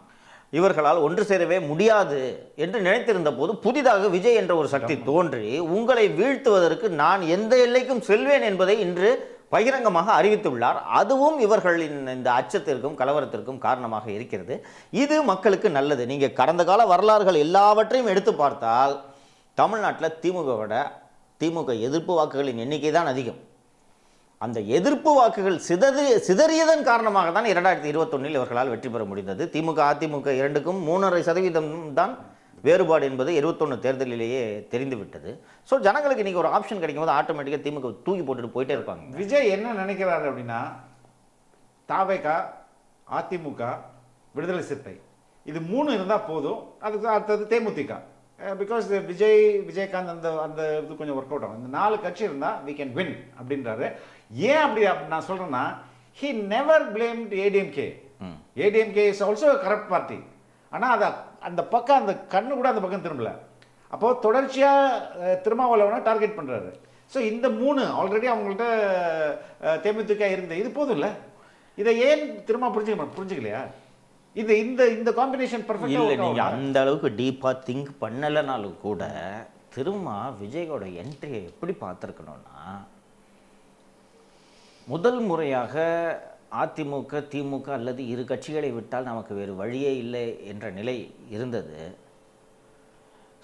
இவர்களால் ஒன்று சேரவே முடியாது என்று நினைத்திருந்த போது புதிதாக விஜய் என்ற ஒரு சக்தி தோன்றி உங்களை வீழ்த்துவதற்கு நான் எந்த எல்லைக்கும் செல்வேன் என்பதை இன்று பகிரங்கமாக அறிவித்துள்ளார். அதுவும் இவர்களின் இந்த அச்சத்திற்கும் கலவரத்திற்கும் காரணமாக இருக்கிறது. இது மக்களுக்கு நல்லது. நீங்கள் கடந்த கால வரலாறுகள் எல்லாவற்றையும் எடுத்து பார்த்தால் தமிழ்நாட்டில் திமுக எதிர்ப்பு வாக்குகளின் எண்ணிக்கை தான் அதிகம். அந்த எதிர்ப்பு வாக்குகள் சிதறியதன் காரணமாக தான் 2021 இவர்களால் வெற்றி பெற முடிந்தது. திமுக அதிமுக இரண்டுக்கும் 3.5% தான் வேறுபாடு என்பது 21 தேர்தலிலேயே தெரிந்துவிட்டது. ஸோ ஜனங்களுக்கு இன்றைக்கி ஒரு ஆப்ஷன் கிடைக்கும் போது ஆட்டோமேட்டிக்காக திமுக தூக்கி போட்டுட்டு போயிட்டே இருப்பாங்க. விஜய் என்ன நினைக்கிறாரு அப்படின்னா, தாவேகா, அதிமுக, விடுதலை சிறுத்தை இது 3 இருந்தால் போதும், அதுக்கு அடுத்தது தேமுதிக. பிகாஸ் விஜயகாந்த் அந்த இது கொஞ்சம் ஒர்க் அவுட் ஆகும். இந்த 4 கட்சி இருந்தால் வி கேன் வின் அப்படின்றாரு. ஏன் அப்படி நான் சொல்கிறேன்னா, he never blamed ADMK. ADMK is also corrupt party. ஆனால் அதை அந்த பக்கம் அந்த கண்ணு கூட அந்த பக்கம் திரும்பல. அப்போது தொடர்ச்சியாக திருமாவளவனை டார்கெட் பண்ணுறாரு. ஸோ இந்த 3 ஆல்ரெடி அவங்கள்ட்ட தேமுதிக இருக்குது, இது போதும் இல்லை? இதை ஏன் திரும்ப புரிஞ்சுக்கலையா? இது இந்த இந்த காம்பினேஷன் பர்ஃபெக்ட்டா இல்லை. நீங்கள் அந்த அளவுக்கு டீப்பாக திங்க் பண்ணலைனாலும் கூட திரும்ப விஜயோட என்ட்ரியை எப்படி பார்த்துருக்கணும்னா, முதல் முறையாக அதிமுக திமுக அல்லது இரு கட்சிகளை விட்டால் நமக்கு வேறு வழியே இல்லை என்ற நிலை இருந்தது.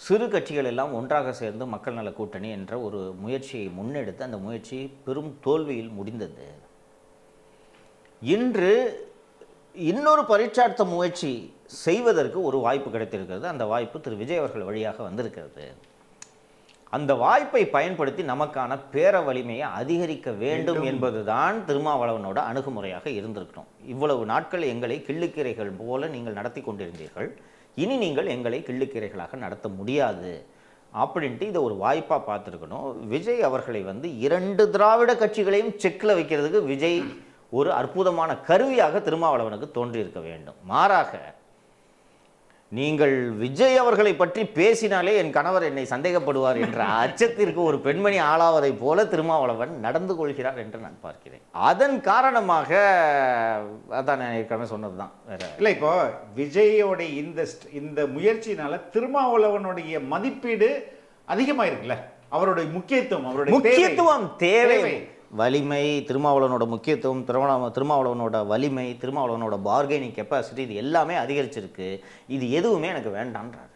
சிறு கட்சிகள் எல்லாம் ஒன்றாக சேர்ந்து மக்கள் நல கூட்டணி என்ற ஒரு முயற்சியை முன்னெடுத்து அந்த முயற்சி பெரும் தோல்வியில் முடிந்தது. இன்று இன்னொரு பரீட்சார்த்த முயற்சி செய்வதற்கு ஒரு வாய்ப்பு கிடைத்திருக்கிறது. அந்த வாய்ப்பு திரு விஜய் அவர்கள் வழியாக வந்திருக்கிறது. அந்த வாய்ப்பை பயன்படுத்தி நமக்கான பேர வலிமையை அதிகரிக்க வேண்டும் என்பதுதான் திருமாவளவனோட அணுகுமுறையாக இருந்திருக்கணும். இவ்வளவு நாட்கள் எங்களை கிள்ளுக்கீரைகள் போல நீங்கள் நடத்தி கொண்டிருந்தீர்கள், இனி நீங்கள் எங்களை கிள்ளுக்கீரைகளாக நடத்த முடியாது அப்படின்ட்டு இதை ஒரு வாய்ப்பாக பார்த்துருக்கணும். விஜய் அவர்களை 2 திராவிட கட்சிகளையும் செக்கில் வைக்கிறதுக்கு விஜய் ஒரு அற்புதமான கருவியாக திருமாவளவனுக்கு தோன்றியிருக்க வேண்டும். மாறாக நீங்கள் விஜய் அவர்களை பற்றி பேசினாலே என் கணவர் என்னை சந்தேகப்படுவார் என்ற அச்சத்திற்கு ஒரு பெண்மணி ஆளாவதை போல திருமாவளவன் நடந்து கொள்கிறார் என்று நான் பார்க்கிறேன். அதன் காரணமாக அதான் நான் ஏற்கனவே சொன்னதுதான், வேற இல்லை. இப்போ விஜயோட இந்த முயற்சியினால திருமாவளவனுடைய மதிப்பீடு அதிகமாக இருக்குல்ல, அவருடைய முக்கியத்துவம் தேவை வலிமை, திருமாவளவனோட முக்கியத்துவம், திருமாவளவனோட வலிமை, திருமாவளவனோட பார்கெனிங் கெப்பாசிட்டி, இது எல்லாமே அதிகரிச்சிருக்கு. இது எதுவுமே எனக்கு வேண்டான்றாரு.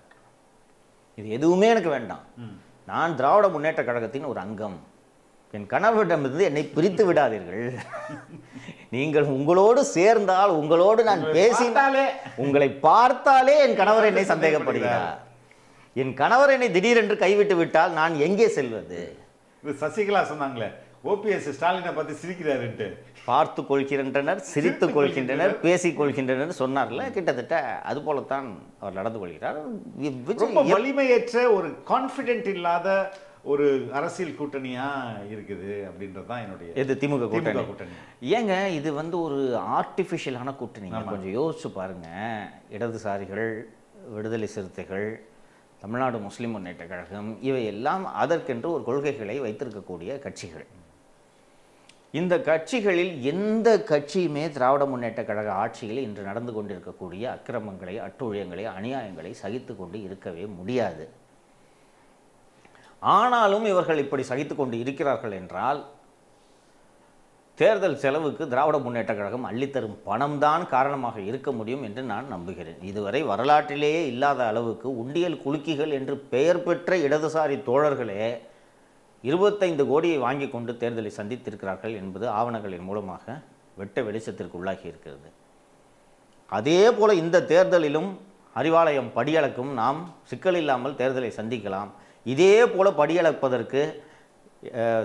இது எதுவுமே எனக்கு வேண்டாம், நான் திராவிட முன்னேற்ற கழகத்தின் ஒரு அங்கம், என் கணவரிடமிருந்து என்னை பிரித்து விடாதீர்கள். நீங்கள் உங்களோடு சேர்ந்தால், உங்களோடு நான் பேசினாலே, உங்களை பார்த்தாலே என் கணவர் என்னை சந்தேகப்படுகிறார். என் கணவர் என்னை திடீரென்று கைவிட்டு விட்டால் நான் எங்கே செல்வது? இது சசிகலா சொன்னாங்களே, ஓபிஎஸ் ஸ்டாலினை பார்த்து சிரிக்கிறாருன்ட்டு. பார்த்து கொள்கின்றனர், சிரித்து கொள்கின்றனர், பேசிக் கொள்கின்றனர் சொன்னார்ல, கிட்டத்தட்ட அது போலத்தான் அவர் நடந்து கொள்கிறார். ரொம்ப வலிமையற்ற ஒரு கான்ஃபிடென்ட் இல்லாத ஒரு அரசியல் கூட்டணியா இருக்குது அப்படின்றதுதான் என்னுடைய திமுக கூட்டணி. ஏங்க இது ஒரு ஆர்டிஃபிஷியலான கூட்டணி. கொஞ்சம் யோசிச்சு பாருங்க. இடதுசாரிகள், விடுதலை சிறுத்தைகள், தமிழ்நாடு முஸ்லிம் முன்னேற்ற கழகம், இவையெல்லாம் அதற்கென்று ஒரு கொள்கைகளை வைத்திருக்கக்கூடிய கட்சிகள். இந்த கட்சிகளில் எந்த கட்சியுமே திராவிட முன்னேற்ற கழக ஆட்சியில் இன்று நடந்து கொண்டிருக்கக்கூடிய அக்கிரமங்களை, அட்டூழியங்களை, அநியாயங்களை சகித்து கொண்டு இருக்கவே முடியாது. ஆனாலும் இவர்கள் இப்படி சகித்து கொண்டு இருக்கிறார்கள் என்றால் தேர்தல் செலவுக்கு திராவிட முன்னேற்ற கழகம் அள்ளித்தரும் பணம்தான் காரணமாக இருக்க முடியும் என்று நான் நம்புகிறேன். இதுவரை வரலாற்றிலேயே இல்லாத அளவுக்கு உண்டியல் குலுக்கிகள் என்று பெயர் பெற்ற இடதுசாரி தோழர்களே 25 கோடியை வாங்கி கொண்டு தேர்தலை சந்தித்திருக்கிறார்கள் என்பது ஆவணங்களின் மூலமாக வெட்ட வெளிச்சத்திற்கு உள்ளாகி இருக்கிறது. அதே போல இந்த தேர்தலிலும் அறிவாலயம் படியளக்கும் நாம் சிக்கல் இல்லாமல் தேர்தலை சந்திக்கலாம். இதே போல படியளப்பதற்கு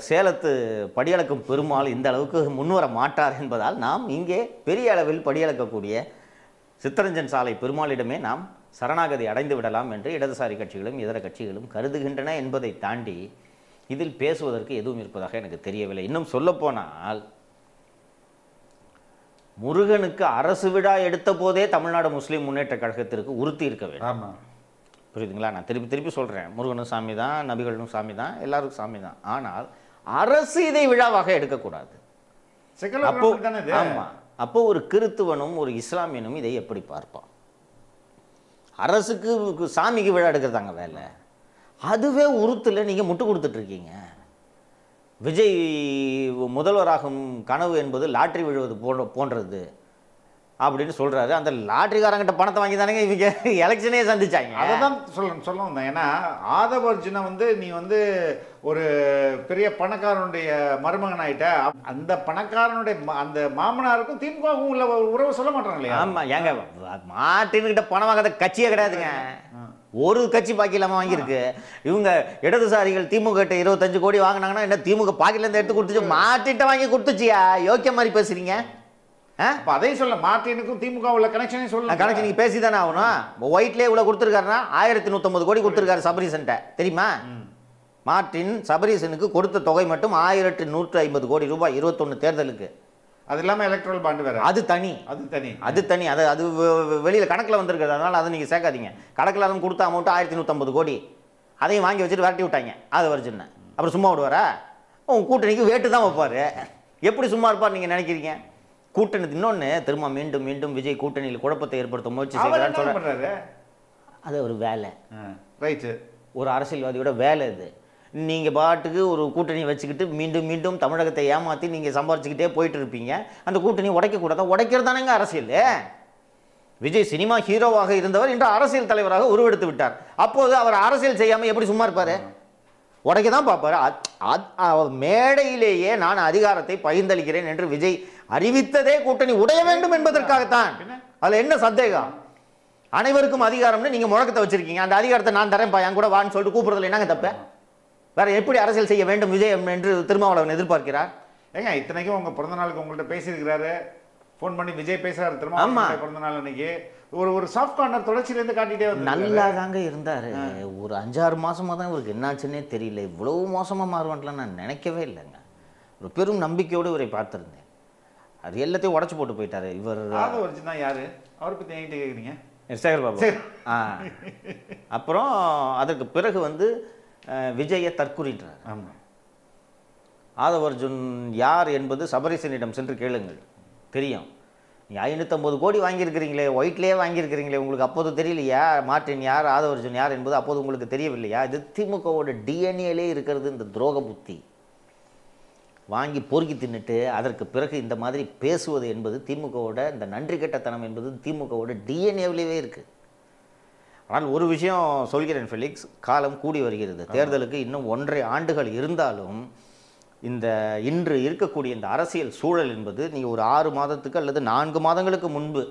சேலத்து படியளக்கும் பெருமாள் இந்த அளவுக்கு முன்வர மாட்டார் என்பதால் நாம் இங்கே பெரிய அளவில் படியளக்கக்கூடிய சித்தரஞ்சன் சாலை பெருமாளிடமே நாம் சரணாகதி அடைந்து விடலாம் என்று இடதுசாரி கட்சிகளும் இதர கட்சிகளும் கருதுகின்றன என்பதை தாண்டி இதில் பேசுவதற்கு எதுவும் இருப்பதாக எனக்கு தெரியவில்லை. இன்னும் சொல்லப்போனால் முருகனுக்கு அரசு விழா எடுத்த போதே தமிழ்நாடு முஸ்லீம் முன்னேற்ற கழகத்திற்கு உறுத்தி இருக்க வேண்டும். புரியுதுங்களா? நான் திருப்பி சொல்கிறேன், முருகனும் சாமி தான், நபிகளும் சாமி தான், எல்லாருக்கும் சாமி தான். ஆனால் அரசு இதை விழாவாக எடுக்கக்கூடாது. அப்போ ஆமாம், அப்போ ஒரு கிறித்துவனும் ஒரு இஸ்லாமியனும் இதை எப்படி பார்ப்பான்? அரசுக்கு சாமிக்கு விழா எடுக்கிறதாங்க வேலை. அதுவே உறுத்தில் நீங்கள் முட்டு கொடுத்துட்ருக்கீங்க. விஜய் முதல்வராகும் கனவு என்பது லாட்ரி விழுவது போன்றது அப்படின்னு சொல்கிறாரு. அந்த லாட்ரிக்காரங்கிட்ட பணத்தை வாங்கி தானேங்க இவங்க எலெக்ஷனே சந்திச்சாங்க. அதை தான் சொல்ல வந்தேன். ஏன்னா ஆதவர்ஜுனை நீ ஒரு பெரிய பணக்காரனுடைய மருமகன் ஆகிட்ட, அந்த பணக்காரனுடைய அந்த மாமனாருக்கும் திமுகவும் உள்ள உறவு சொல்ல மாட்டாங்க இல்லையா? ஆமாம், ஏங்க மாட்டின்கிட்ட பணம் வாங்காத கட்சியே கிடையாதுங்க. ஒரு கட்சி பாக்கி இல்லாமல் வாங்கியிருக்கு. இவங்க இடதுசாரிகள் திமுக கிட்ட 25 கோடி வாங்கினாங்கன்னா என்ன திமுக பாக்கிலேருந்து எடுத்து கொடுத்துச்சு, மாற்றிட்ட வாங்கி கொடுத்துச்சியா? யோக்கிய மாதிரி பேசுறீங்க. அப்போ அதையும் சொல்ல, மார்ட்டினுக்கும் திமுக உள்ள கனெக்ஷனே சொல்ல. கணக்கு நீங்கள் பேசி தானே ஆகணும். ஒயிட்லேயே இவ்வளோ கொடுத்துருக்காருன்னா 1150 கோடி கொடுத்துருக்காரு சபரீசன்ட்ட, தெரியுமா? மார்ட்டின் சபரீசனுக்கு கொடுத்த தொகை மட்டும் 1150 கோடி ரூபாய் 21 தேர்தலுக்கு. அது இல்லாமல் எலக்ட்ரல் பாண்டு வேற, அது தனி. அது வெளியில் கணக்கில் வந்திருக்குது, அதனால் அதை நீங்கள் சேர்க்காதீங்க. கணக்கில் அதுவும் கொடுத்த அமௌண்ட்டு 1150 கோடி. அதையும் வாங்கி வச்சுட்டு விரட்டி விட்டாங்க. அது வருச்சுன்னு அப்புறம் சும்மா விடுவாரா? உங்கள் கூட்டணிக்கு வேட்டு தான் வைப்பார். எப்படி சும்மா இருப்பார் நீங்கள் நினைக்கிறீங்க? கூட்டணி இன்னொன்று திரும்ப மீண்டும் மீண்டும் விஜய் கூட்டணியில் குழப்பத்தை ஏற்படுத்த முயற்சி செய்கிறான்னு சொல்கிறாரு. அது ஒரு வேலை, ரைட்டு. ஒரு அரசியல்வாதியோட வேலை இது. நீங்கள் பாட்டுக்கு ஒரு கூட்டணியை வச்சுக்கிட்டு மீண்டும் மீண்டும் தமிழகத்தை ஏமாற்றி நீங்கள் சம்பாரிச்சுக்கிட்டே போயிட்டு இருப்பீங்க. அந்த கூட்டணி உடைக்கக்கூடாதா? உடைக்கிறது தானேங்க அரசியல். விஜய் சினிமா ஹீரோவாக இருந்தவர் இன்று அரசியல் தலைவராக உருவெடுத்து விட்டார். அப்போது அவர் அரசியல் செய்யாமல் எப்படி சும்மா இருப்பார்? உடைக்க தான் பார்ப்பார். மேடையிலேயே நான் அதிகாரத்தை பகிர்ந்தளிக்கிறேன் என்று விஜய் அறிவித்ததே கூட்டணி உடைய வேண்டும் என்பதற்காகத்தான். அதில் என்ன சந்தேகம்? அனைவருக்கும் அதிகாரம்னு நீங்கள் முழக்கத்தை வச்சிருக்கீங்க. அந்த அதிகாரத்தை நான் தரேன் என் கூட வான்னு சொல்லிட்டு கூப்பிடுறதுல என்னங்க தப்பு? வேற எப்படி அரசியல் செய்ய வேண்டும் விஜய் என்று திருமாவளவன் எதிர்பார்க்கிறார்? ஏங்க இத்தனைக்கும் உங்க பிறந்த நாளுக்கு உங்கள்கிட்ட பேசியிருக்கிறாரு, ஃபோன் பண்ணி விஜய் பேசுறாரு திருமாவளவன் பிறந்த நாள் அன்னைக்கு. ஒரு சாஃப்ட் கார்னர் தொடர்ச்சியிலேருந்து காட்டிட்டே வந்து நல்லா தாங்க இருந்தார். ஒரு 5-6 மாசமாக தான் இவருக்கு என்னாச்சுன்னே தெரியல. இவ்வளவு மோசமாக மாறுவான்லாம் நான் நினைக்கவே இல்லைங்க. ஒரு பெரும் நம்பிக்கையோடு இவரை பார்த்துருந்தேன். அது எல்லாத்தையும் உடச்சி போட்டு போயிட்டாரு இவர். தான் யாரு அவரை பற்றி என்கிட்ட கேட்குறீங்க? சேகர் பாபு. அப்புறம் அதற்கு பிறகு வந்து விஜயை தற்குறின்றார். ஆமாம். ஆதவ் அர்ஜுன் யார் என்பது சபரீசனிடம் சென்று கேளுங்கள், தெரியும். நீ 550 கோடி வாங்கியிருக்கிறீங்களே, ஒயிட்லேயே வாங்கியிருக்கிறீங்களே, உங்களுக்கு அப்போது தெரியலையா மார்ட்டின் யார், ஆதவ் அர்ஜுன் யார் என்பது அப்போது உங்களுக்கு தெரியவில்லையா? இது திமுகவோட டிஎன்ஏலே இருக்கிறது இந்த துரோக புத்தி. வாங்கி பொறுக்கி தின்னுட்டு அதற்கு பிறகு இந்த மாதிரி பேசுவது என்பது திமுகவோட இந்த நன்றி கெட்டத்தனம் என்பது திமுகவோட டிஎன்ஏவிலேயே இருக்குது. ஆனால் ஒரு விஷயம் சொல்கிறேன் ஃபெலிக்ஸ், காலம் கூடி வருகிறது. தேர்தலுக்கு இன்னும் 1.5 ஆண்டுகள் இருந்தாலும் இந்த இன்று இருக்கக்கூடிய இந்த அரசியல் சூழல் என்பது நீங்கள் ஒரு 6 மாதத்துக்கு அல்லது 4 மாதங்களுக்கு முன்பு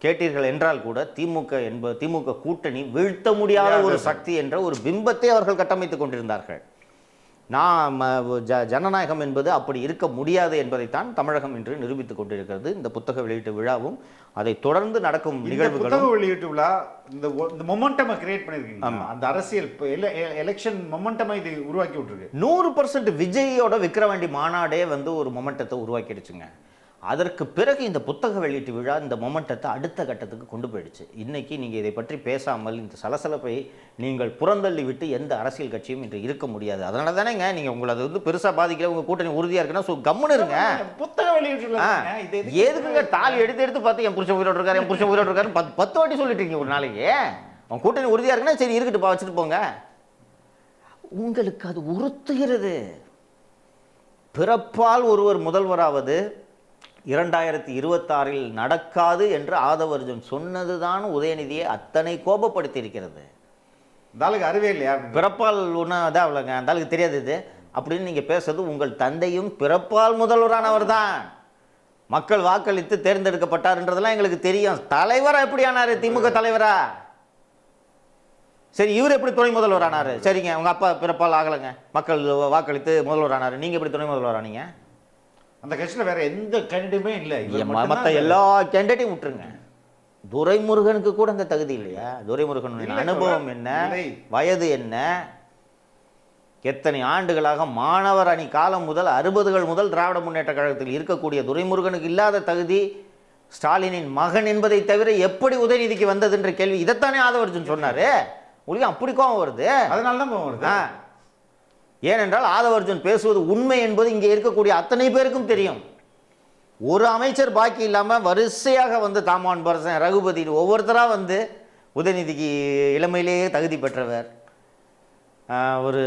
கேட்டீர்கள் என்றால் கூட திமுக கூட்டணி வீழ்த்த முடியாத ஒரு சக்தி என்ற ஒரு பிம்பத்தை அவர்கள் கட்டமைத்துக் கொண்டிருந்தார்கள். ஜனநாயகம் என்பது அப்படி இருக்க முடியாது என்பதைத்தான் தமிழகம் இன்று நிரூபித்துக் கொண்டிருக்கிறது. இந்த புத்தக வெளியீட்டு விழாவும் அதை தொடர்ந்து நடக்கும் நிகழ்வுகளும். புத்தக வெளியீட்டு விழா இந்த மொமெண்டம் கிரியேட் பண்ணிருக்கீங்க. அந்த அரசியல் எலெக்ஷன் மொமெண்டம் இது உருவாக்கி விட்டுருக்கு. 100% விஜயோட விக்கிரவாண்டி மாநாடே வந்து ஒரு மொமெண்டத்தை உருவாக்கிடுச்சுங்க. அதற்கு பிறகு இந்த புத்தக வெளியீட்டு விழா இந்த மொமெண்டத்தை அடுத்த கட்டத்துக்கு கொண்டு போயிடுச்சு. இன்னைக்கு நீங்கள் இதை பற்றி பேசாமல் இந்த சலசலப்பை நீங்கள் புறந்தள்ளி விட்டு எந்த அரசியல் கட்சியும் இன்று இருக்க முடியாது. அதனால தானேங்க நீங்கள் உங்களை அது வந்து பெருசாக பாதிக்கல, உங்கள் கூட்டணி உறுதியாக இருக்குன்னா கம்முன்னு இருங்க. புத்தக வெளியீட்டு எதுக்குங்க தாலி எடுத்து பார்த்து என் புருஷன் உயிரோடு இருக்காரு, என் புருஷன் உயிரோடு இருக்காரு 10 வாட்டி சொல்லிட்டு இருக்கீங்க ஒரு நாளைக்கு. உன் கூட்டணி உறுதியாக இருக்குன்னா சரி இருக்கட்டுப்பா, வச்சுட்டு போங்க. உங்களுக்கு அது உறுத்துகிறது. பிறப்பால் ஒருவர் முதல்வராவது 2026 நடக்காது என்று ஆதவ் அர்ஜுன் சொன்னதுதான் உதயநிதியை அத்தனை கோபப்படுத்தி இருக்கிறது. தாலுக்கு அறிவே இல்லையா? பிறப்பால் ஒன்றும் அதான் அவ்வளோங்க, அந்த ஆளுக்கு தெரியாது இது அப்படின்னு நீங்கள் பேசுறது. உங்கள் தந்தையும் பிறப்பால் முதல்வரானவர் தான், மக்கள் வாக்களித்து தேர்ந்தெடுக்கப்பட்டார்ன்றதெல்லாம் எங்களுக்கு தெரியும். தலைவரா எப்படி ஆனாரு? திமுக தலைவரா? சரி, இவர் எப்படி துணை முதல்வர் ஆனாரு? சரிங்க, உங்க அப்பா பிறப்பால் ஆகலைங்க, மக்கள் வாக்களித்து முதல்வர் ஆனாரு, நீங்க எப்படி துணை முதல்வர் ஆனீங்க? அந்த கட்சியில் வேற எந்த கேண்டிடேட்டுமே இல்லை. மற்ற எல்லா கேண்டிடேட்டையும் விட்டுருங்க. துரைமுருகனுக்கு கூட அந்த தகுதி இல்லையா? துரைமுருகன் அனுபவம் என்ன, வயது என்ன, எத்தனை ஆண்டுகளாக மாணவர் அணி காலம் முதல் 60கள் முதல் திராவிட முன்னேற்ற கழகத்தில் இருக்கக்கூடிய துரைமுருகனுக்கு இல்லாத தகுதி ஸ்டாலினின் மகன் என்பதை தவிர எப்படி உதயநிதிக்கு வந்தது என்ற கேள்வி. இதைத்தானே ஆதவ் அர்ஜுன் சொன்னாரு. உங்களுக்கு அப்படி கோபம் வருது? அதனால தான் கோபம் வருது. ஏனென்றால் ஆதவ் அர்ஜுன் பேசுவது உண்மை என்பது இங்கே இருக்கக்கூடிய அத்தனை பேருக்கும் தெரியும். ஒரு அமைச்சர் பாக்கி இல்லாமல் வரிசையாக வந்து தாமான் பரசன், ரகுபதி ஒவ்வொருத்தராக வந்து உதயநிதிக்கு இளமையிலேயே தகுதி பெற்றவர். ஒரு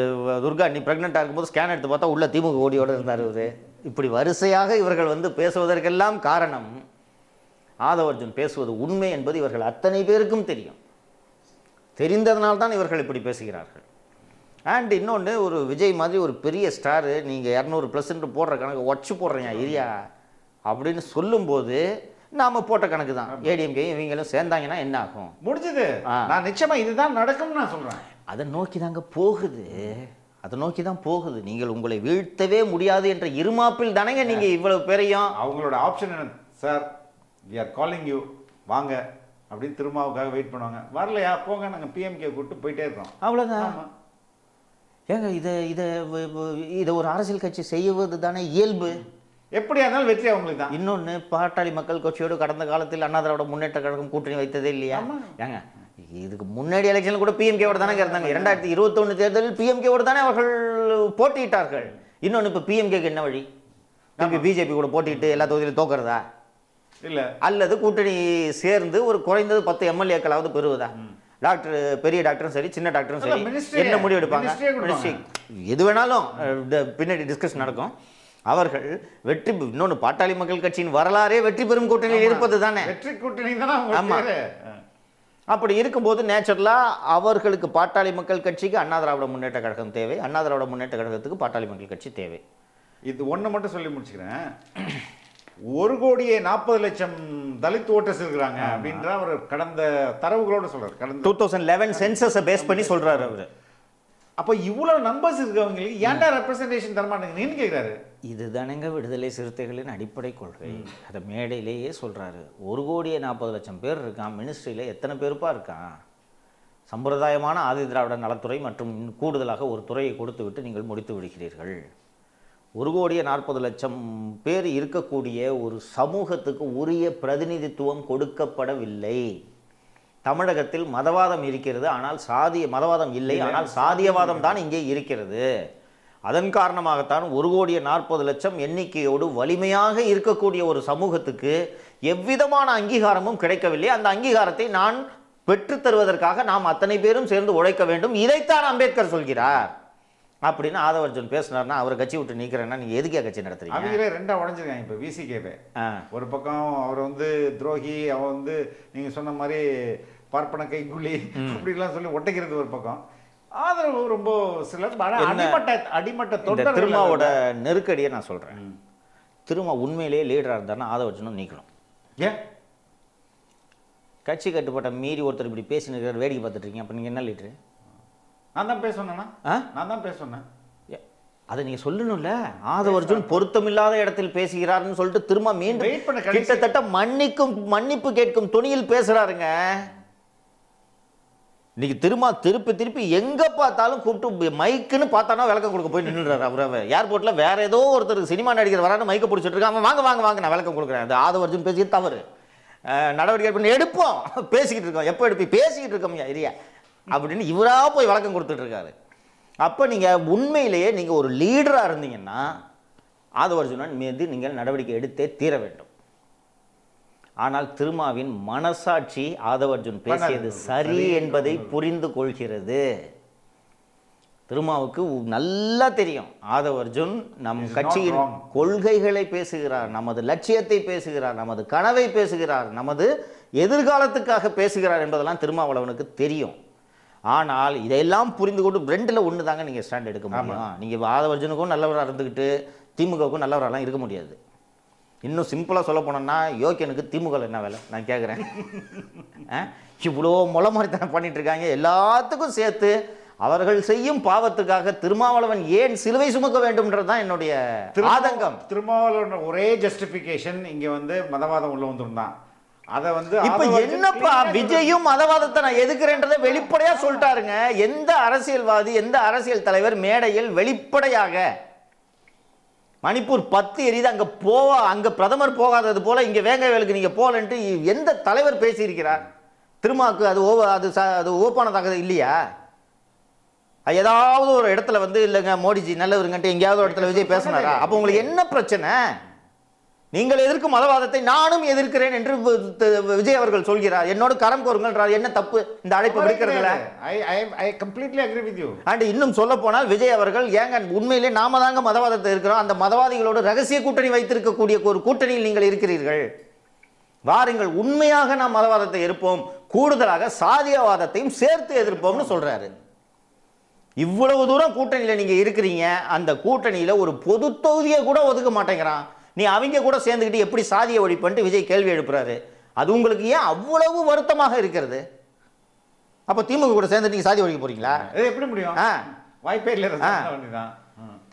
துர்கா நீ ப்ரெக்னெண்ட்டாக இருக்கும்போது ஸ்கேன் எடுத்து பார்த்தா உள்ள திமுக ஓடியோடு இருந்தார் இவர். இப்படி வரிசையாக இவர்கள் வந்து பேசுவதற்கெல்லாம் காரணம் ஆதவ் அர்ஜுன் பேசுவது உண்மை என்பது இவர்கள் அத்தனை பேருக்கும் தெரியும். தெரிந்ததனால்தான் இவர்கள் இப்படி பேசுகிறார்கள். அண்ட் இன்னொன்று, ஒரு விஜய் மாதிரி ஒரு பெரிய ஸ்டாரு நீங்கள் 200+ போடுற கணக்கு உடச்சி போடுறீங்க ஏரியா அப்படின்னு சொல்லும்போது நாம போட்ட கணக்கு தான். ஏடிஎம்கே இவங்களும் சேர்ந்தாங்கன்னா என்ன ஆகும்? முடிஞ்சது. நான் நிச்சயமா இதுதான் நடக்கும்னு நான் சொல்றேன். அதை நோக்கி தாங்க போகுது, அதை நோக்கி தான் போகுது. நீங்கள் உங்களை வீழ்த்தவே முடியாது என்ற இருமாப்பில் தானேங்க நீங்க இவ்வளவு பேரையும். அவங்களோட ஆப்ஷன் என்ன sir, we are calling you வாங்க அப்படின்னு திருமாவுக்காக வெயிட் பண்ணுவாங்க. வரலையா போங்க, நாங்கள் பிஎம்கே கூப்பிட்டு போயிட்டே இருக்கோம், அவ்வளோதான். ஏங்க இதை இதை இதை ஒரு அரசியல் கட்சி செய்வது தானே இயல்பு. எப்படியா இருந்தாலும் வெற்றி அவங்களுக்கு தான். இன்னொன்று, பாட்டாளி மக்கள் கட்சியோடு கடந்த காலத்தில் அண்ணா திராவிட முன்னேற்ற கழகம் கூட்டணி வைத்ததே இல்லையா? ஏங்க இதுக்கு முன்னாடி எலெக்ஷனில் கூட பிஎம்கேவோட தானே இருந்தாங்க. 2021 தேர்தலில் பிஎம்கேவோடு தானே அவர்கள் போட்டியிட்டார்கள். இன்னொன்று, இப்போ பிஎம்கேக்கு என்ன வழி? திருப்பி பிஜேபி கூட போட்டிட்டு எல்லா தொகுதியிலும் தோக்கிறதா? இல்லை, அல்லது கூட்டணி சேர்ந்து ஒரு குறைந்தது 10 எம்எல்ஏக்களாவது பெறுவதா? டாக்டர், பெரிய டாக்டரும் சரி சின்ன டாக்டரும் சரி என்ன முடிவு எடுப்பாங்க? எது வேணாலும் பின்னாடி டிஸ்கஸ் நடக்கும். அவர்கள் வெற்றி, இன்னொன்று பாட்டாளி மக்கள் கட்சியின் வரலாறே வெற்றி பெறும் கூட்டணியில் இருப்பது தானே, வெற்றி கூட்டணி தானே. ஆமா. அப்படி இருக்கும்போது நேச்சுரலா அவர்களுக்கு பாட்டாளி மக்கள் கட்சிக்கு அண்ணா திராவிட முன்னேற்ற கழகம் தேவை, அண்ணா திராவிட முன்னேற்ற கழகத்துக்கு பாட்டாளி மக்கள் கட்சி தேவை. இது ஒன்று மட்டும் சொல்லி முடிச்சுக்கிறேன். 1,40,00,000 தலித் ஓட்டர்ஸ் இருக்கிறாங்க அப்படின்ற அவர் கடந்த தரவுகளோட சொல்றாரு. கடந்த 2011 சென்சஸை பேஸ் பண்ணி சொல்றாரு அவரு. அப்போ இவ்வளவு நம்பர்ஸ் இருக்கவங்களுக்கு ஏன்டா ரெப்ரசன்டேஷன் தர மாட்டேங்குதுன்னு கேட்குறாரு. இதுதானங்க விடுதலை சிறுத்தைகளின் அடிப்படை கொள்கை. அதை மேடையிலேயே சொல்றாரு. 1,40,00,000 பேர் இருக்கான், மினிஸ்ட்ரியில் எத்தனை பேருப்பா இருக்கான்? சம்பிரதாயமான ஆதி திராவிட நலத்துறை மற்றும் கூடுதலாக ஒரு துறையை கொடுத்து விட்டு நீங்கள் முடித்து விடுகிறீர்கள். 1,40,00,000 பேர் இருக்கக்கூடிய ஒரு சமூகத்துக்கு உரிய பிரதிநிதித்துவம் கொடுக்கப்படவில்லை. தமிழகத்தில் மதவாதம் இருக்கிறது, ஆனால் மதவாதம் இல்லை, ஆனால் சாதியவாதம் தான் இங்கே இருக்கிறது. அதன் காரணமாகத்தான் 1,40,00,000 எண்ணிக்கையோடு வலிமையாக இருக்கக்கூடிய ஒரு சமூகத்துக்கு எவ்விதமான அங்கீகாரமும் கிடைக்கவில்லை. அந்த அங்கீகாரத்தை நான் பெற்றுத்தருவதற்காக நாம் அத்தனை பேரும் சேர்ந்து உழைக்க வேண்டும். இதைத்தான் அம்பேத்கர் சொல்கிறார் அப்படின்னு ஆதவர்ஜுன் பேசினார்னா அவரை கட்சி விட்டு நீக்கிறேன்னா நீங்க எதுக்கே கட்சி நடத்துறீங்க? அவங்களே ரெண்டா உடஞ்சிருக்காங்க. இப்போ விசிகேவே ஒரு பக்கம் அவர் துரோகி, அவன் நீங்க சொன்ன மாதிரி பார்ப்பன கைக்குள்ளி அப்படிலாம் சொல்லி ஒட்டைக்கிறது ஒரு பக்கம், ஆதரவு ரொம்ப சிலர் அடிமட்ட தொண்டர். திருமாவோட நெருக்கடியை நான் சொல்றேன். திருமா உண்மையிலேயே லீடரா இருந்தாருன்னா ஆதவர்ஜுனும் நீக்கணும். ஏன் கட்சி கட்டுப்பட்ட மீறி ஒருத்தர் இப்படி பேசினு வேடிக்கை பார்த்துட்டு இருக்கீங்க? அப்ப நீங்க என்ன லீடரு? நான் தான் பேசணும்னா நான் தான் பேசணும். அதை நீங்க சொல்லணும்ல. ஆதவர்ஜுன் பொருத்தமில்லாத இடத்தில் பேசுகிறாருன்னு சொல்லிட்டு திரும்ப மீண்டும் கிட்டத்தட்ட மன்னிப்பு கேட்கும் துணியில் பேசுறாருங்க. இன்னைக்கு திருப்பி எங்க பார்த்தாலும் கூப்பிட்டு மைக்குன்னு பார்த்தானா விளக்கம் கொடுக்க போய் நின்றுறாரு. அவர் ஏர்போர்ட்ல வேற ஏதோ ஒருத்தர் சினிமா நடிகர் வரான்னு மைக்க பிடிச்சிட்டு இருக்காங்க. வாங்க வாங்க வாங்க நான் விளக்கம் கொடுக்குறேன். அது ஆதவர்ஜுன் பேசியது தவறு. நடவடிக்கை பண்ணி எடுப்போம். பேசிக்கிட்டு இருக்கோம். எப்போ எடுப்பி பேசிக்கிட்டு இருக்கோம் ஏரியா அப்படின்னு இவரா போய் வழக்கம் கொடுத்துட்டு இருக்காரு. அப்போ நீங்கள் உண்மையிலேயே நீங்கள் ஒரு லீடராக இருந்தீங்கன்னா ஆதவர்ஜுனன் மீது நீங்கள் நடவடிக்கை எடுத்தே தீர வேண்டும். ஆனால் திருமாவின் மனசாட்சி ஆதவர்ஜுன் பேசியது சரி என்பதை புரிந்து கொள்கிறது. திருமாவுக்கு நல்லா தெரியும் ஆதவர்ஜுன் நம் கட்சியின் கொள்கைகளை பேசுகிறார், நமது லட்சியத்தை பேசுகிறார், நமது கனவை பேசுகிறார், நமது எதிர்காலத்துக்காக பேசுகிறார் என்பதெல்லாம் திருமாவளவனுக்கு தெரியும். ஆனால் இதையெல்லாம் புரிந்து கொண்டு ரெண்டில் ஒன்று தாங்க நீங்கள் ஸ்டாண்ட் எடுக்க முடியும். நீங்கள் ஆதவர்ஜுனுக்கும் நல்லவராக இருந்துக்கிட்டு திமுகவுக்கும் நல்லவரெல்லாம் இருக்க முடியாது. இன்னும் சிம்பிளாக சொல்ல போனோம்னா யோக்கியனுக்கு திமுக என்ன வேலை நான் கேட்குறேன். இவ்வளோ முளை மாதிரி தானே பண்ணிட்டு இருக்காங்க. எல்லாத்துக்கும் சேர்த்து அவர்கள் செய்யும் பாவத்துக்காக திருமாவளவன் ஏன் சிலுவை சுமக்க வேண்டும்ன்றது தான் என்னுடைய ஆதங்கம். திருமாவளவன் ஒரே ஜஸ்டிஃபிகேஷன் இங்கே மதவாதம் உள்ள வந்துருந்தான். அதை இப்ப என்னப்பா விஜயும் மதவாதத்தை நான் எதுக்குறேன்றதை வெளிப்படையா சொல்லிட்டாருங்க. எந்த அரசியல்வாதி எந்த அரசியல் தலைவர் மேடையில் வெளிப்படையாக மணிப்பூர் 10 எரியுது அங்க பிரதமர் போகாதது போல இங்க வேங்கவேலுக்கு நீங்க போலன்ட்டு எந்த தலைவர் பேசியிருக்கிறார்? திருமாவுக்கு அது ஓப்பானதாக இல்லையா? ஏதாவது ஒரு இடத்துல இல்லைங்க மோடிஜி நல்லவருங்கன்ட்டு எங்கேயாவது ஒரு இடத்துல விஜய் பேசினாரா? அப்போ உங்களுக்கு என்ன பிரச்சனை? நீங்கள் எதிர்க்கும் மதவாதத்தை நானும் எதிர்க்கிறேன் என்று விஜய் அவர்கள் சொல்கிறார். என்னோட கரம் கோருங்கள். என்ன தப்பு இந்த அழைப்பு விடுக்கிறதுல? இன்னும் சொல்ல போனால் விஜய் அவர்கள் ஏங்க உண்மையிலே நாம தாங்க மதவாதத்தை இருக்கிறோம். அந்த மதவாதிகளோடு ரகசிய கூட்டணி வைத்திருக்கக்கூடிய ஒரு கூட்டணியில் நீங்கள் இருக்கிறீர்கள். வாருங்கள், உண்மையாக நாம் மதவாதத்தை எதிர்ப்போம், கூடுதலாக சாதியவாதத்தையும் சேர்த்து எதிர்ப்போம்னு சொல்றாரு. இவ்வளவு தூரம் கூட்டணியில நீங்க இருக்கிறீங்க. அந்த கூட்டணியில ஒரு பொது தொகுதியை கூட ஒதுக்க மாட்டேங்கிறான். நீ அவங்க கூட சேர்ந்துக்கிட்டு எப்படி சாதிய ஒழிப்புன்ட்டு விஜய் கேள்வி எழுப்புறாரு. அது உங்களுக்கு ஏன் அவ்வளவு வருத்தமாக இருக்கிறது? அப்போ திமுக கூட சேர்ந்துட்டு நீங்க சாதி ஒழிக்க போறீங்களா? எப்படி முடியும்? வாய்ப்பே இல்லை.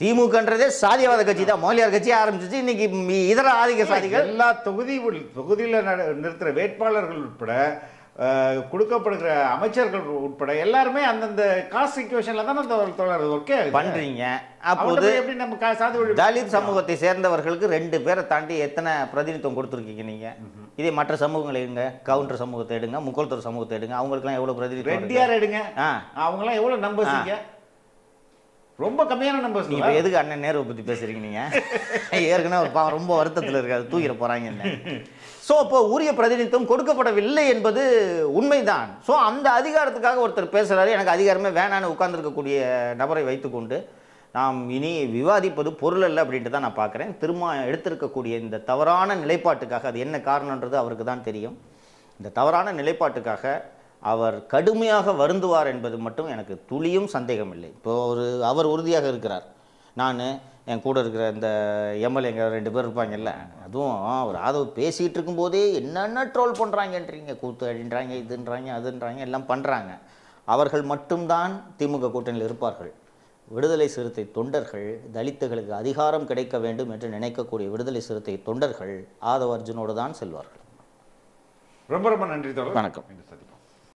திமுகன்றதே சாதியவாத கட்சி தான். மோலியார் கட்சியை ஆரம்பிச்சிச்சு. இன்னைக்கு இதர ஆதிக்க சாதிகள் எல்லா தொகுதியில் நிறுத்துற வேட்பாளர்கள் உட்பட கொடுக்கப்படுகிற அமைச்சர்கள் உட்பட எல்லாருமே அந்தந்த காஸ்ட் ஈக்குவேஷன்ல தான் ஓகே பண்றீங்க. அப்போது எப்படி நம்ம சாதி ஒழிப்பு தலித் சமூகத்தை சேர்ந்தவர்களுக்கு 2 பேரை தாண்டி எத்தனை பிரதிநிதித்துவம் கொடுத்துருக்கீங்க நீங்க? இதே மற்ற சமூகங்களை எடுங்க, கவுண்டர் சமூகத்தை எடுங்க, முக்கோல்தர் சமூகத்தை எடுங்க, அவங்களுக்குலாம் எவ்வளவு பிரதிநிதித்துவம்? ரெட்டியார் எடுங்க, அவங்கலாம் எவ்வளவு நம்பர்ஸ்? ரொம்ப கம்மியான நம்பர்ஸ். நீங்க எதுக்கு அண்ணன் நேருவை பத்தி பேசுறீங்க? நீங்க ஏற்கனவே ஒரு ரொம்ப வருத்தத்தில் இருக்காது, தூக்கிட போறாங்க என்ன. ஸோ இப்போ உரிய பிரதிநிதித்துவம் கொடுக்கப்படவில்லை என்பது உண்மைதான். ஸோ அந்த அதிகாரத்துக்காக ஒருத்தர் பேசுகிறாரு, எனக்கு அதிகாரமே வேணான்னு உட்கார்ந்துருக்கக்கூடிய நபரை வைத்துக்கொண்டு நாம் இனி விவாதிப்பது பொருள் அல்ல அப்படின்ட்டு தான் நான் பார்க்குறேன். திரும்ப எடுத்திருக்கக்கூடிய இந்த தவறான நிலைப்பாட்டுக்காக அது என்ன காரணன்றது அவருக்கு தான் தெரியும். இந்த தவறான நிலைப்பாட்டுக்காக அவர் கடுமையாக வருந்துவார் என்பது மட்டும் எனக்கு துளியும் சந்தேகம் இல்லை. இப்போ அவர் உறுதியாக இருக்கிறார். நான் என் கூட இருக்கிற இந்த எம்எல்ஏங்க 2 பேர் இருப்பாங்கல்ல, அதுவும் ஒரு ஆதரவு பேசிகிட்டு இருக்கும்போதே என்னென்ன ட்ரோல் பண்ணுறாங்கன்றீங்க, கூத்து அடின்றாங்க, இதுன்றாங்க, அதுன்றாங்க, எல்லாம் பண்ணுறாங்க. அவர்கள் மட்டும்தான் திமுக கூட்டணியில் இருப்பார்கள். விடுதலை சிறுத்தை தொண்டர்கள், தலித்துகளுக்கு அதிகாரம் கிடைக்க வேண்டும் என்று நினைக்கக்கூடிய விடுதலை சிறுத்தை தொண்டர்கள் ஆதவ அர்ஜுனோடு தான் செல்வார்கள். ரொம்ப ரொம்ப நன்றி. வணக்கம்.